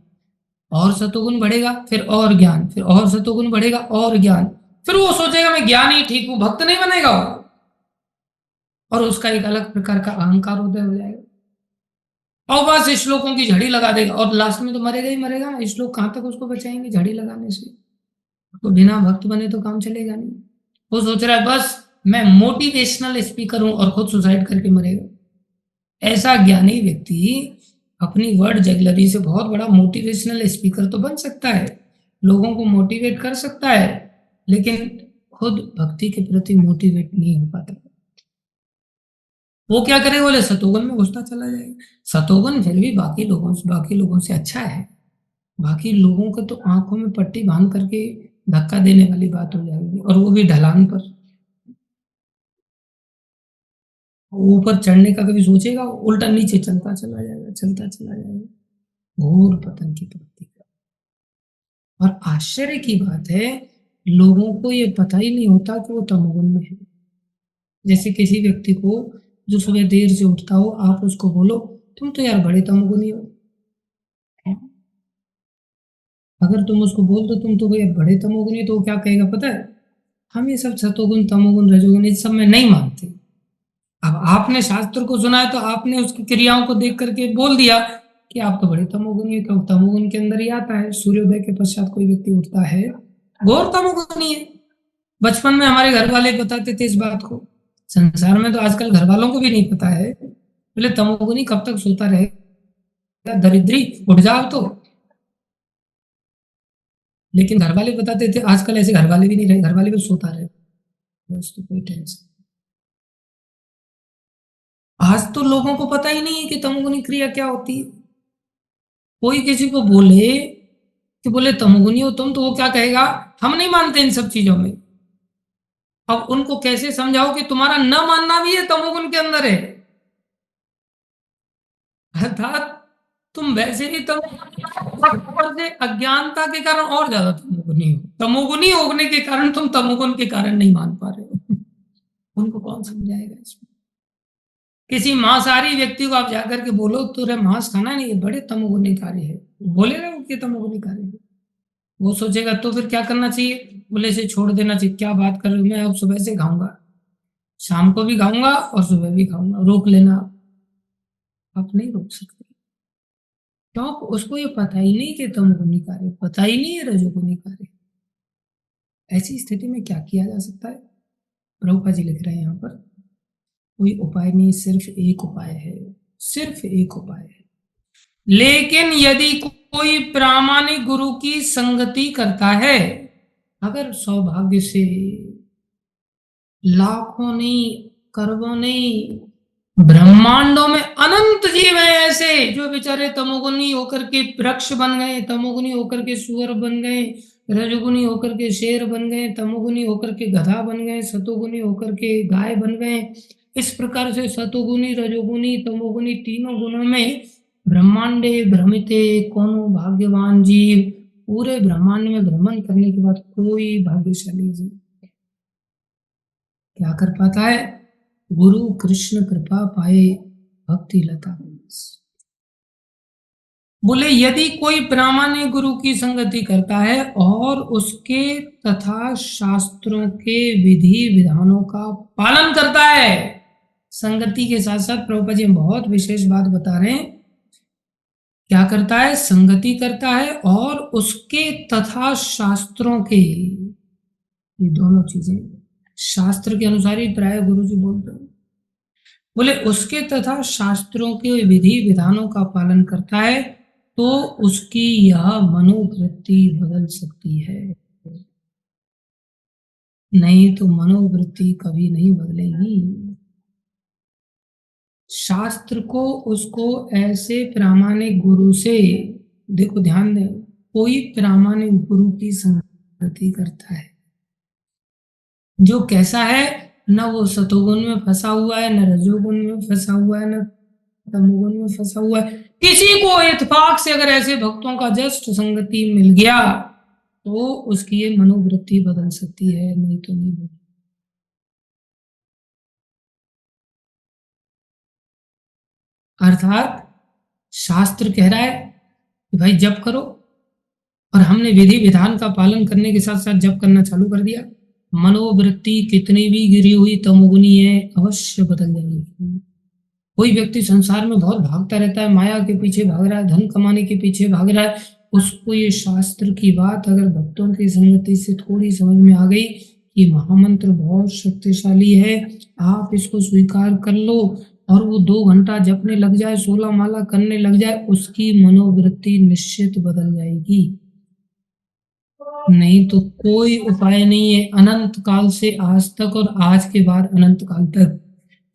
और सतोगुण बढ़ेगा, फिर और ज्ञान, फिर और सतोगुण बढ़ेगा और ज्ञान, फिर वो सोचेगा मैं ज्ञान ही ठीक हूं, भक्त नहीं बनेगा वो, और उसका एक अलग प्रकार का अहंकार उदय हो जाएगा, और बस श्लोकों की झड़ी लगा देगा, और लास्ट में तो मरेगा ही मरेगा ना। श्लोक कहां तक उसको बचाएंगे झड़ी लगाने से? तो बिना भक्त बने तो काम चलेगा नहीं। वो सोच रहा है बस मैं मोटिवेशनल स्पीकर हूं, और खुद सुसाइड करके मरेगा। ऐसा ज्ञानी व्यक्ति अपनी वर्ड जगलरी से बहुत बड़ा मोटिवेशनल स्पीकर तो बन सकता है, लोगों को मोटिवेट कर सकता है, लेकिन खुद भक्ति के प्रति मोटिवेट नहीं हो पाता। वो क्या करे? बोले सतोगन में घुसता चला जाएगा। सतोगन फिर भी बाकी लोगों से अच्छा है, बाकी लोगों को तो आंखों में पट्टी बांध करके धक्का देने वाली बात हो जाएगी, और वो भी ढलान पर। ऊपर चढ़ने का कभी सोचेगा, उल्टा नीचे चलता चला जाएगा, चलता चला जाएगा, घोर पतन की प्राप्ति का। और आश्चर्य की बात है, लोगों को ये पता ही नहीं होता कि वो तमोगुण में है। जैसे किसी व्यक्ति को जो सुबह देर से उठता हो, आप उसको बोलो तुम तो यार बड़े तमोगुनी हो, अगर तुम उसको बोल दो तुम तो भैया बड़े तमोगुनी, तो वो क्या कहेगा पता है? हम ये सब सतोगुण तमोगुण रजोगुण इस सब में नहीं मानते। अब आपने शास्त्र को सुना है तो आपने उसकी क्रियाओं को देख करके बोल दिया कि आप तो बड़े तमोगुनी है, क्योंकि तमोगुण के अंदर ही आता है, सूर्योदय के पश्चात कोई व्यक्ति उठता है घोर तमोगुनी है। बचपन में हमारे घर वाले बताते थे इस बात को, संसार में तो आजकल घर वालों को भी नहीं पता है। बोले तमोगुनी कब तक सोता रहेगा, दरिद्री उठ जाओ तो। लेकिन घर वाले बताते थे, आजकल ऐसे घर वाले भी नहीं रहे, घर वाले भी सोता रहे, बस तो कोई टेंशन। आज तो लोगों को पता ही नहीं है कि तमोगुनी क्रिया क्या होती है। कोई किसी को बोले कि बोले तमोगुनी हो तुम, तो वो क्या कहेगा, हम नहीं मानते इन सब चीजों में। अब उनको कैसे समझाओ कि तुम्हारा न मानना भी है तमोगुण के अंदर है, अर्थात तुम वैसे ही तम से अज्ञानता के कारण और ज्यादा तमोगुनी हो, तमोगुनी होने के कारण तुम तमोगुण के कारण नहीं मान पा रहे हो। उनको कौन समझाएगा इसमें? किसी मांसाहारी व्यक्ति को आप जाकर के बोलो तुझे मांस खाना नहीं, बड़े तमोगुणी कार्य है, बोलेगा वो कि तमोगुणी कार्य है। वो सोचेगा तो फिर क्या करना चाहिए, बोले इसे छोड़ देना चाहिए, क्या बात कर रहे हो, मैं अब सुबह से खाऊंगा, शाम को भी खाऊंगा और सुबह भी खाऊंगा, रोक लेना। आप नहीं रोक सकते, क्यों? उसको ये पता ही नहीं कि तमोगुणी कार्य, पता ही नहीं है रजोगुणी कार्य। ऐसी स्थिति में क्या किया जा सकता है? प्रभुपाद जी लिख रहे हैं यहाँ पर, कोई उपाय नहीं, सिर्फ एक उपाय है, सिर्फ एक उपाय है। लेकिन यदि कोई प्रामाणिक गुरु की संगति करता है, अगर सौभाग्य से लाखों नहीं करोड़ों नहीं ब्रह्मांडों में अनंत जीव हैं ऐसे जो बेचारे तमोगुनी होकर के वृक्ष बन गए, तमोगुनी होकर के सुअर बन गए, रजोगुनी होकर के शेर बन गए, तमोगुनी होकर के गधा बन गए, सतोगुनी होकर के गाय बन गए। इस प्रकार से सतोगुनी रजोगुनी तमोगुनी तीनों गुणों में ब्रह्मांडे भ्रमिते कोनो भाग्यवान जीव, पूरे ब्रह्मांड में भ्रमण करने के बाद कोई भाग्यशाली जीव क्या कर पाता है? गुरु कृष्ण कृपा पाए भक्ति लता। बोले यदि कोई प्रामाणिक गुरु की संगति करता है और उसके तथा शास्त्रों के विधि विधानों का पालन करता है, संगति के साथ साथ प्रभुपाद जी बहुत विशेष बात बता रहे हैं, क्या करता है? संगति करता है और उसके तथा शास्त्रों के, ये दोनों चीजें शास्त्र के अनुसार ही प्राय गुरु जी बोलते हैं। बोले उसके तथा शास्त्रों के विधि विधानों का पालन करता है तो उसकी यह मनोवृत्ति बदल सकती है, नहीं तो मनोवृत्ति कभी नहीं बदलेगी। शास्त्र को उसको ऐसे प्रामाणिक गुरु से, देखो ध्यान दें, कोई प्रामाणिक गुरु की संगति करता है जो कैसा है, न वो सतोगुण में फंसा हुआ है, न रजोगुण में फंसा हुआ है, न तमोगुण में फंसा हुआ है। किसी को इत्तेफाक से अगर ऐसे भक्तों का जस्ट संगति मिल गया तो उसकी ये मनोवृत्ति बदल सकती है, नहीं तो नहीं बदल। अर्थात शास्त्र कह रहा है कि भाई जप करो, और हमने विधि विधान का पालन करने के साथ साथ जप करना चालू कर दिया, मनोवृत्ति कितनी भी गिरी हुई तमोगुनी है अवश्य बदल जाएगी। कोई व्यक्ति संसार में बहुत भागता रहता है, माया के पीछे भाग रहा है, धन कमाने के पीछे भाग रहा है, उसको ये शास्त्र की बात अगर भक्तों की संगति से थोड़ी समझ में आ गई कि महामंत्र बहुत शक्तिशाली है, आप इसको स्वीकार कर लो, और वो 2 घंटा जपने लग जाए, 16 माला करने लग जाए, उसकी मनोवृत्ति निश्चित बदल जाएगी। नहीं तो कोई उपाय नहीं है। अनंत काल से आज तक और आज के बाद अनंत काल तक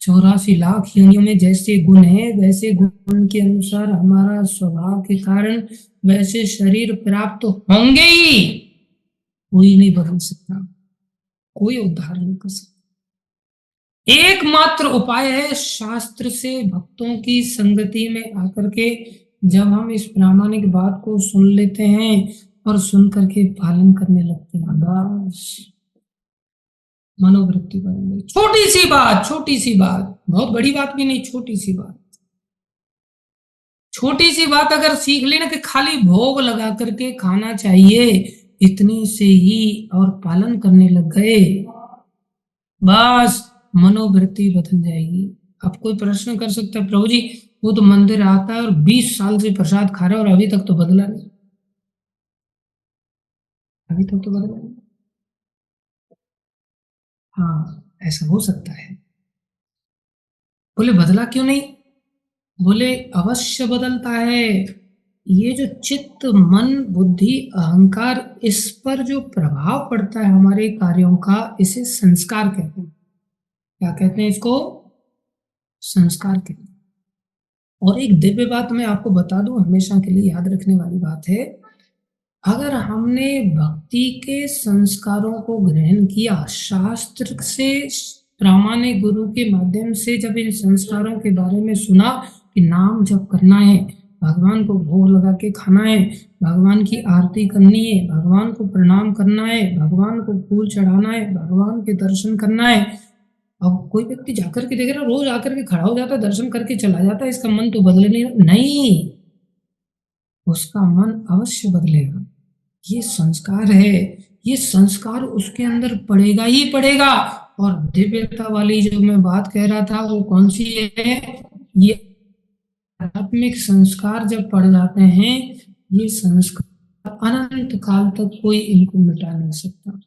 84 लाख योनियों में जैसे गुण है, वैसे गुण के अनुसार हमारा स्वभाव के कारण वैसे शरीर प्राप्त होंगे ही। कोई नहीं बदल सकता, कोई उद्धार नहीं कर सकता। एकमात्र उपाय है शास्त्र से भक्तों की संगति में आकर के जब हम इस प्रामाणिक बात को सुन लेते हैं और सुन करके पालन करने लगते हैं, बस मनोवृत्ति बदल गई। छोटी सी बात, छोटी सी बात, बहुत बड़ी बात भी नहीं, छोटी सी बात। छोटी सी बात अगर सीख लेना कि खाली भोग लगा करके खाना चाहिए, इतने से ही और पालन करने लग गए, बस मनोवृत्ति बदल जाएगी। अब कोई प्रश्न कर सकता है, प्रभु जी वो तो मंदिर आता है और 20 साल से प्रसाद खा रहा है और अभी तक तो बदला नहीं, अभी तक तो बदला नहीं। हाँ, ऐसा हो सकता है। बोले बदला क्यों नहीं? बोले अवश्य बदलता है। ये जो चित्त, मन, बुद्धि, अहंकार, इस पर जो प्रभाव पड़ता है हमारे कार्यों का, इसे संस्कार कहते हैं। क्या कहते हैं इसको? संस्कार कहते हैं। और एक दिव्य बात मैं आपको बता दूं, हमेशा के लिए याद रखने वाली बात है। अगर हमने भक्ति के संस्कारों को ग्रहण किया, शास्त्र से प्रामाणिक गुरु के माध्यम से जब इन संस्कारों के बारे में सुना कि नाम जप करना है, भगवान को भोग लगा के खाना है, भगवान की आरती करनी है, भगवान को प्रणाम करना है, भगवान को फूल चढ़ाना है, भगवान के दर्शन करना है। अब कोई व्यक्ति जाकर के देख रहा, रोज आकर के खड़ा हो जाता है, दर्शन करके चला जाता है, इसका मन तो बदले नहीं, उसका मन अवश्य बदलेगा। ये संस्कार है, ये संस्कार उसके अंदर पड़ेगा ही पड़ेगा। और दिव्यता वाली जो मैं बात कह रहा था वो कौन सी है? ये आध्यात्मिक संस्कार जब पड़ जाते हैं, ये संस्कार अनंत काल तक कोई इनको मिटा नहीं सकता।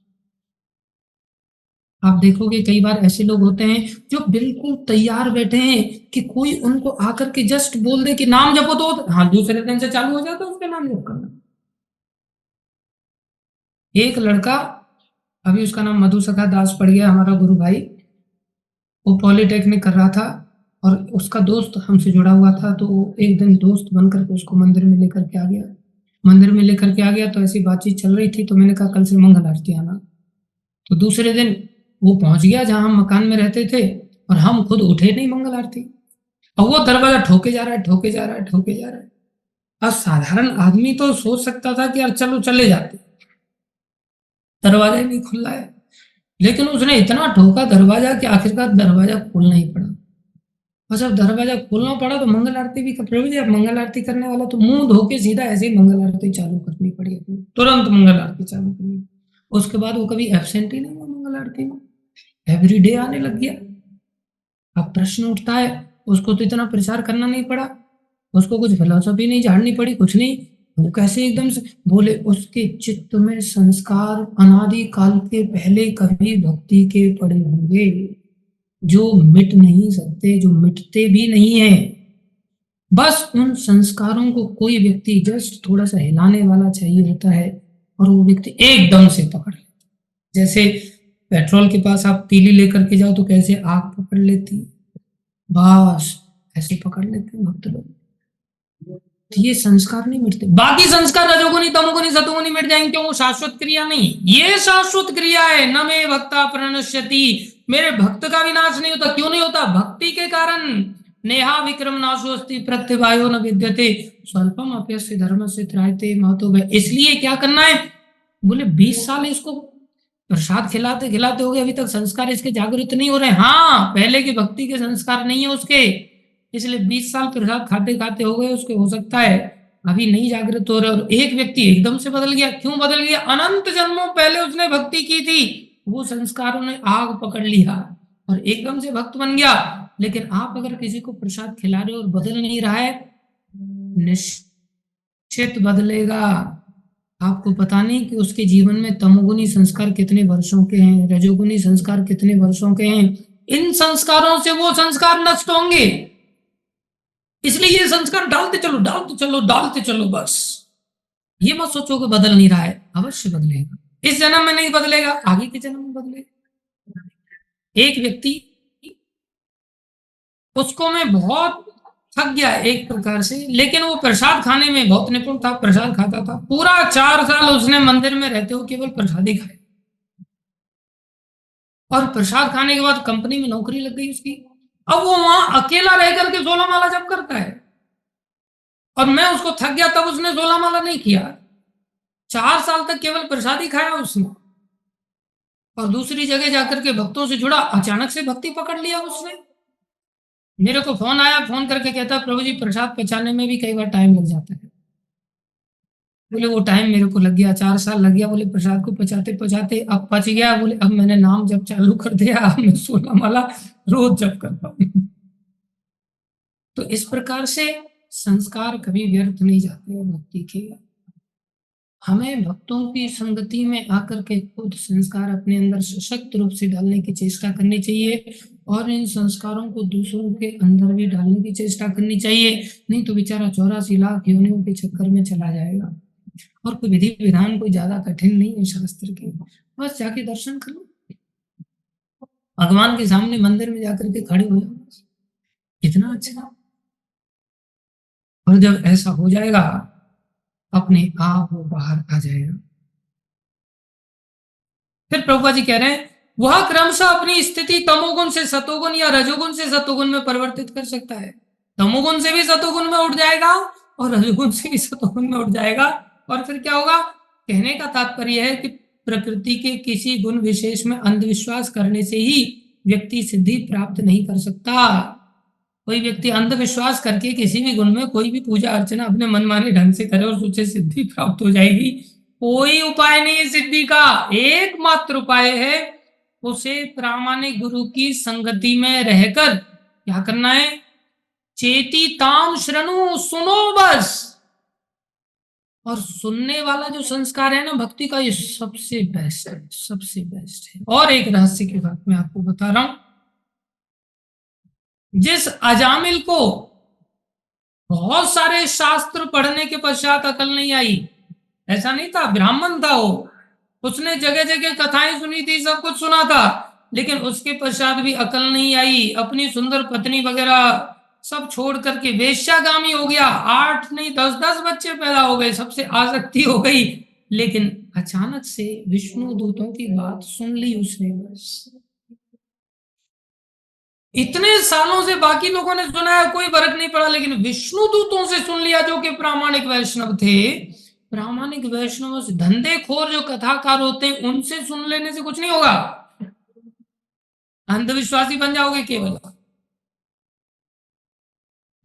आप देखोगे कई बार ऐसे लोग होते हैं जो बिल्कुल तैयार बैठे हैं कि कोई उनको आकर के जस्ट बोल दे कि नाम जपो, तो हाँ दूसरे दिन से चालू हो जाता है उसका नाम जप करना। एक लड़का, अभी उसका नाम मधुसखा दास पड़ गया, हमारा गुरु भाई, वो पॉलिटेक्निक कर रहा था और उसका दोस्त हमसे जुड़ा हुआ था, तो एक दिन दोस्त बन करके उसको मंदिर में लेकर के आ गया। मंदिर में लेकर के आ गया तो ऐसी बातचीत चल रही थी, तो मैंने कहा कल से मंगल आरती आना। तो दूसरे दिन वो पहुंच गया जहां हम मकान में रहते थे, और हम खुद उठे नहीं मंगल आरती, और वो दरवाजा ठोके जा रहा है, ठोके जा रहा है, ठोके जा रहा है। अब साधारण आदमी तो सोच सकता था कि यार चलो चले जाते, दरवाजा ही नहीं खुल रहा है, लेकिन उसने इतना ठोका दरवाजा कि आखिरकार दरवाजा खोलना ही पड़ा। और जब दरवाजा खोलना पड़ा तो मंगल आरती भी, प्रभु जी अब मंगल आरती करने वाला, तो मुंह धो के सीधा ऐसे ही मंगल आरती चालू करनी पड़ी अपनी, तुरंत मंगल आरती चालू करनी। उसके बाद वो कभी एब्सेंट ही नहीं हुआ मंगल आरती में, एवरी डे आने लग गया। अब प्रश्न उठता है, उसको तो इतना प्रचार करना नहीं पड़ा, उसको कुछ फिलोसफी नहीं झाड़नी पड़ी, कुछ नहीं, वो कैसे एकदम से? बोले उसके चित्त में संस्कार अनादि काल के पहले कभी भक्ति के पड़े होंगे, जो मिट नहीं सकते, जो मिटते भी नहीं है। बस उन संस्कारों को कोई व्यक्ति जस्ट थोड़ा सा हिलाने वाला चाहिए होता है, और वो व्यक्ति एकदम से पकड़ लेता। जैसे पेट्रोल के पास आप तीली लेकर के जाओ तो कैसे आग पकड़ लेती, बस ऐसे पकड़ लेते हैं भक्त लोग। तो ये संस्कार नहीं मिटते। बाकी संस्कार रजोगुनी तमोगुनी सतोगुनी मिट जाएंगे, क्यों? वो शाश्वत क्रिया नहीं, ये शाश्वत क्रिया है। न मे भक्ता प्रणश्यति, मेरे भक्त का विनाश नहीं होता। क्यों नहीं होता? भक्ति के कारण। नेहा विक्रम नाशोस्ति प्रत्यवायो न विद्यते स्वल्पम अप्यस्य धर्म से त्रायते महतो। इसलिए क्या करना है? बोले 20 साल इसको प्रसाद खिलाते खिलाते हो गए, अभी तक संस्कार इसके जागृत नहीं हो रहे। हाँ, पहले की भक्ति के संस्कार नहीं है उसके, इसलिए 20 साल प्रसाद खाते खाते हो गए उसके, हो सकता है अभी नहीं जागृत हो रहे। और एक व्यक्ति एकदम से बदल गया, क्यों बदल गया? अनंत जन्मों पहले उसने भक्ति की थी, वो संस्कारों ने आग पकड़ लिया और एकदम से भक्त बन गया। लेकिन आप अगर किसी को प्रसाद खिला रहे हो और बदल नहीं रहा है, निश्चित बदलेगा। आपको पता नहीं कि उसके जीवन में तमोगुनी संस्कार कितने वर्षों के हैं, रजोगुनी संस्कार कितने वर्षों के हैं। इन संस्कारों से वो संस्कार नष्ट होंगे, इसलिए ये संस्कार डालते चलो, डालते चलो, डालते चलो। बस ये मत सोचो कि बदल नहीं रहा है, अवश्य बदलेगा। इस जन्म में नहीं बदलेगा, आगे के जन्म में बदलेगा। एक व्यक्ति, उसको मैं बहुत थक गया एक प्रकार से, लेकिन वो प्रसाद खाने में बहुत निपुण था, प्रसाद खाता था। पूरा 4 साल उसने मंदिर में रहते हुए केवल प्रसाद ही खाए, और प्रसाद खाने के बाद कंपनी में नौकरी लग गई उसकी। अब वो वहां अकेला रह करके 16 माला जप करता है, और मैं उसको थक गया तब उसने 16 माला नहीं किया। 4 साल तक केवल प्रसाद ही खाया उसने, और दूसरी जगह जाकर के भक्तों से जुड़ा, अचानक से भक्ति पकड़ लिया उसने। मेरे को फोन आया, फोन करके कहता प्रभु जी प्रसाद पचाने में भी कई बार टाइम लग जाता है। बोले वो टाइम मेरे को लग गया, 4 साल लग गया। बोले प्रसाद को पचाते पचाते अब पच गया। बोले अब मैंने नाम जब चालू कर दिया, अब मैं 16 माला रोज जप करता हूँ। तो इस प्रकार से संस्कार कभी व्यर्थ नहीं जाते भक्ति के। हमें भक्तों की संगति में आकर के खुद संस्कार अपने अंदर सशक्त रूप से डालने की चेष्टा करनी चाहिए, और इन संस्कारों को दूसरों के अंदर भी डालने की चेष्टा करनी चाहिए। नहीं तो बेचारा 84 लाख योनियों के चक्कर में चला जाएगा। और कोई विधि विधान कोई ज्यादा कठिन नहीं है शास्त्र के, बस जाके दर्शन करो, भगवान के सामने मंदिर में जाकर के खड़े हो जाओ, कितना अच्छा। और जब ऐसा हो जाएगा, अपने आप वो बाहर आ जाएगा। फिर प्रभुपा जी कह रहे हैं, वह क्रमशः अपनी स्थिति तमोगुण से सतोगुण या रजोगुण से सतोगुण में परिवर्तित कर सकता है। तमोगुण से भी सतोगुण में उठ जाएगा, और रजोगुण से भी सतोगुण में उठ जाएगा। और फिर क्या होगा? कहने का तात्पर्य है कि प्रकृति के किसी गुण विशेष में अंधविश्वास करने से ही व्यक्ति सिद्धि प्राप्त नहीं कर सकता। कोई व्यक्ति अंधविश्वास करके किसी भी गुण में कोई भी पूजा अर्चना अपने मनमाने ढंग से करे और उसे सिद्धि प्राप्त हो जाएगी, कोई उपाय नहीं है सिद्धि का। एकमात्र उपाय है उसे प्रामाणिक गुरु की संगति में रहकर क्या करना है? चेती ताम श्रनु, सुनो बस। और सुनने वाला जो संस्कार है ना भक्ति का, ये सबसे बेस्ट है, सबसे बेस्ट है। और एक रहस्य की बात मैं आपको बता रहा हूं, जिस अजामिल को बहुत सारे शास्त्र पढ़ने के पश्चात अकल नहीं आई, ऐसा नहीं था, ब्राह्मण था वो, उसने जगह जगह कथाएं सुनी थी, सब कुछ सुना था, लेकिन उसके पश्चात भी अकल नहीं आई, अपनी सुंदर पत्नी वगैरह सब छोड़ करके वेश्यागामी हो गया। 8 नहीं 10-10 बच्चे पैदा हो गए, सबसे आसक्ति हो गई। लेकिन अचानक से विष्णु दूतों की बात सुन ली उसने, बस। इतने सालों से बाकी लोगों ने सुना है, कोई फर्क नहीं पड़ा, लेकिन विष्णु दूतों से सुन लिया, जो कि प्रामाणिक वैष्णव थे। प्रामाणिक वैष्णव से, धंधेखोर जो कथाकार होते हैं उनसे सुन लेने से कुछ नहीं होगा, अंधविश्वासी बन जाओगे केवल।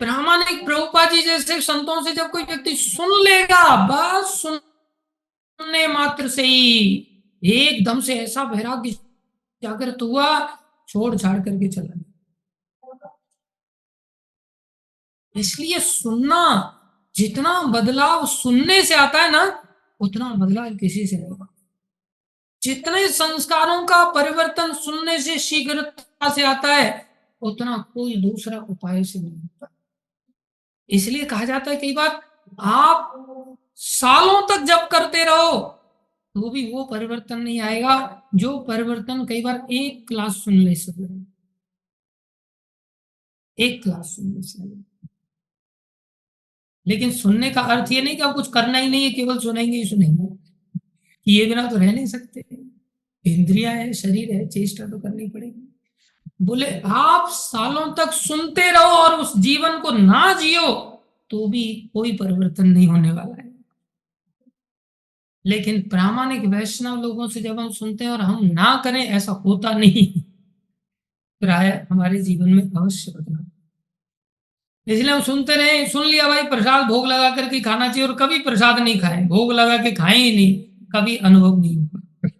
प्रामाणिक प्रभुपाद जी जैसे संतों से जब कोई व्यक्ति सुन लेगा, बस सुनने मात्र से ही एकदम से ऐसा वैराग्य जागृत हुआ, छोड़ छाड़ करके चला। इसलिए सुनना, जितना बदलाव सुनने से आता है ना, उतना बदलाव किसी से नहीं होगा। जितने संस्कारों का परिवर्तन सुनने से शीघ्रता से आता है, उतना कोई दूसरा उपाय से नहीं होता। इसलिए कहा जाता है कई बार, आप सालों तक जब करते रहो तो भी वो परिवर्तन नहीं आएगा जो परिवर्तन कई बार एक क्लास सुनने से हो, एक क्लास सुनने से हो। लेकिन सुनने का अर्थ ये नहीं कि आप कुछ करना ही नहीं है, केवल सुनेंगे ही सुनेंगे, किए बिना तो रह नहीं सकते। इंद्रिया है, शरीर है, चेष्टा तो करनी पड़ेगी। बोले आप सालों तक सुनते रहो और उस जीवन को ना जियो तो भी कोई परिवर्तन नहीं होने वाला है। लेकिन प्रामाणिक वैष्णव लोगों से जब हम सुनते हैं और हम ना करें, ऐसा होता नहीं, प्राय हमारे जीवन में अवश्य बदलाव। इसलिए हम सुनते रहे, सुन लिया भाई प्रसाद भोग लगा करके खाना चाहिए, और कभी प्रसाद नहीं खाए, भोग लगा के खाए ही नहीं, कभी अनुभव नहीं हुआ।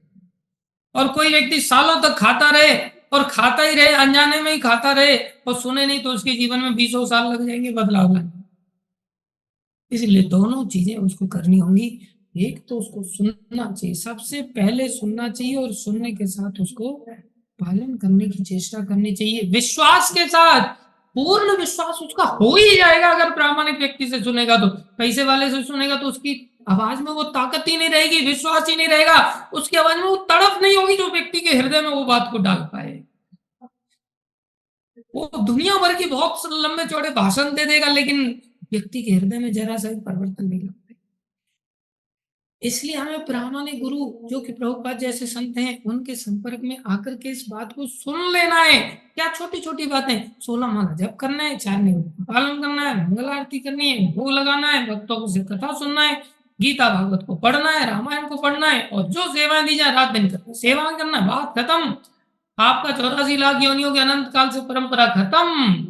और कोई व्यक्ति सालों तक खाता रहे और खाता ही रहे, अनजाने में ही खाता रहे और सुने नहीं, तो उसके जीवन में 20 साल लग जाएंगे बदलाव लाने। इसलिए दोनों चीजें उसको करनी होंगी। एक तो उसको सुनना चाहिए, सबसे पहले सुनना चाहिए, और सुनने के साथ उसको पालन करने की चेष्टा करनी चाहिए, विश्वास के साथ। पूर्ण विश्वास उसका हो ही जाएगा अगर प्रामाणिक व्यक्ति से सुनेगा। तो पैसे वाले से सुनेगा तो उसकी आवाज में वो ताकत ही नहीं रहेगी, विश्वास ही नहीं रहेगा, उसकी आवाज में वो तड़प नहीं होगी जो व्यक्ति के हृदय में वो बात को डाल पाए। वो दुनिया भर की बहुत लंबे चौड़े भाषण दे देगा, लेकिन व्यक्ति के हृदय में जरा सा भी परिवर्तन नहीं लाता। इसलिए हमें प्रामाणिक गुरु जो कि प्रभुपाद जैसे संत हैं, उनके संपर्क में आकर के इस बात को सुन लेना है। क्या छोटी छोटी बातें, 16 माला जप करना है, 4 नियमों का पालन करना है, मंगल आरती करनी है, भोग लगाना है, भक्तों से कथा सुनना है, गीता भागवत को पढ़ना है, रामायण को पढ़ना है, और जो सेवाएं दी जाए रात दिन करना, सेवा करना, बात खत्म। आपका 84 लाख योनियों के अनंत काल से परंपरा खत्म।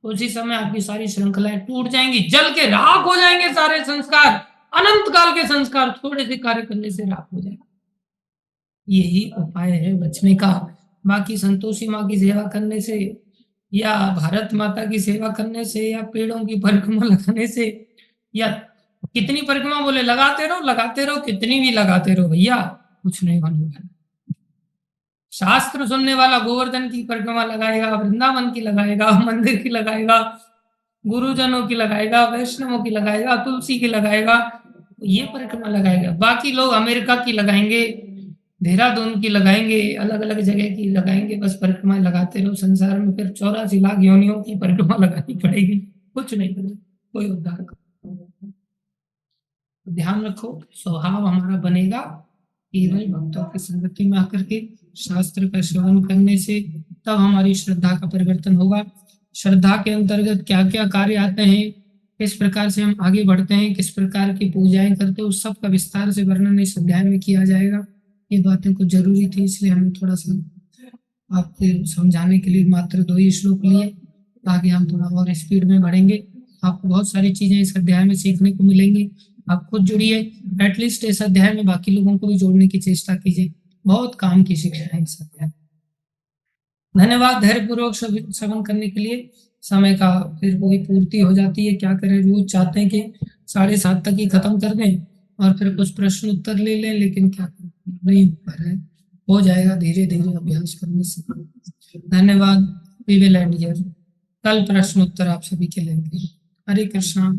उसी समय आपकी सारी श्रृंखलाएं टूट जाएंगी, जल के राख हो जाएंगे सारे संस्कार, अनंत काल के संस्कार थोड़े से कार्य करने से राख हो जाएगा। यही उपाय है बचने का। बाकी संतोषी माँ की सेवा करने से, या भारत माता की सेवा करने से, या पेड़ों की परिक्रमा लगाने से, या कितनी परिक्रमा बोले, लगाते रहो, कितनी भी लगाते रहो भैया, कुछ नहीं होने वाला। शास्त्र सुनने वाला गोवर्धन की परिक्रमा लगाएगा, वृंदावन की लगाएगा, मंदिर की लगाएगा, गुरुजनों की लगाएगा, वैष्णवों की लगाएगा, तुलसी की लगाएगा, ये परिक्रमा लगाएगा। बाकी लोग अमेरिका की लगाएंगे, देहरादून की लगाएंगे, अलग अलग जगह की लगाएंगे, बस परिक्रमा लगाते रहो संसार में। फिर 84 लाख योनियों की परिक्रमा लगानी पड़ेगी, कुछ नहीं करेगा कोई उद्धार का। ध्यान रखो, स्वभाव हमारा बनेगा केवल भक्तों की संगति में आकर के, शास्त्र का श्रवण करने से, तब हमारी श्रद्धा का परिवर्तन होगा। श्रद्धा के अंतर्गत क्या क्या कार्य आते हैं, किस प्रकार से हम आगे बढ़ते हैं, किस प्रकार की पूजाएं करते हैं, उस सब का विस्तार से वर्णन इस अध्याय में किया जाएगा। ये बातें कुछ जरूरी थी, इसलिए हमने थोड़ा सा आपको समझाने के लिए मात्र 2 ही श्लोक लिए। आगे हम थोड़ा और स्पीड में बढ़ेंगे। आपको बहुत सारी चीजें इस अध्याय में सीखने को मिलेंगी। आप खुद जुड़िए, एटलीस्ट इस अध्याय में बाकी लोगों को भी जोड़ने की चेष्टा कीजिए। बहुत काम की शिक्षा है इस अध्याय। धन्यवाद धैर्यपूर्वक श्रवण करने के लिए। समय का फिर वही पूर्ति हो जाती है, क्या करें, रोज चाहते हैं कि 7:30 तक ही खत्म कर दें और फिर कुछ प्रश्न उत्तर ले लें, लेकिन क्या करें, नहीं हो पा रहा है। हो जाएगा धीरे धीरे अभ्यास करने से। धन्यवाद। We will end here. कल प्रश्न उत्तर आप सभी के लेंगे। हरे कृष्णा।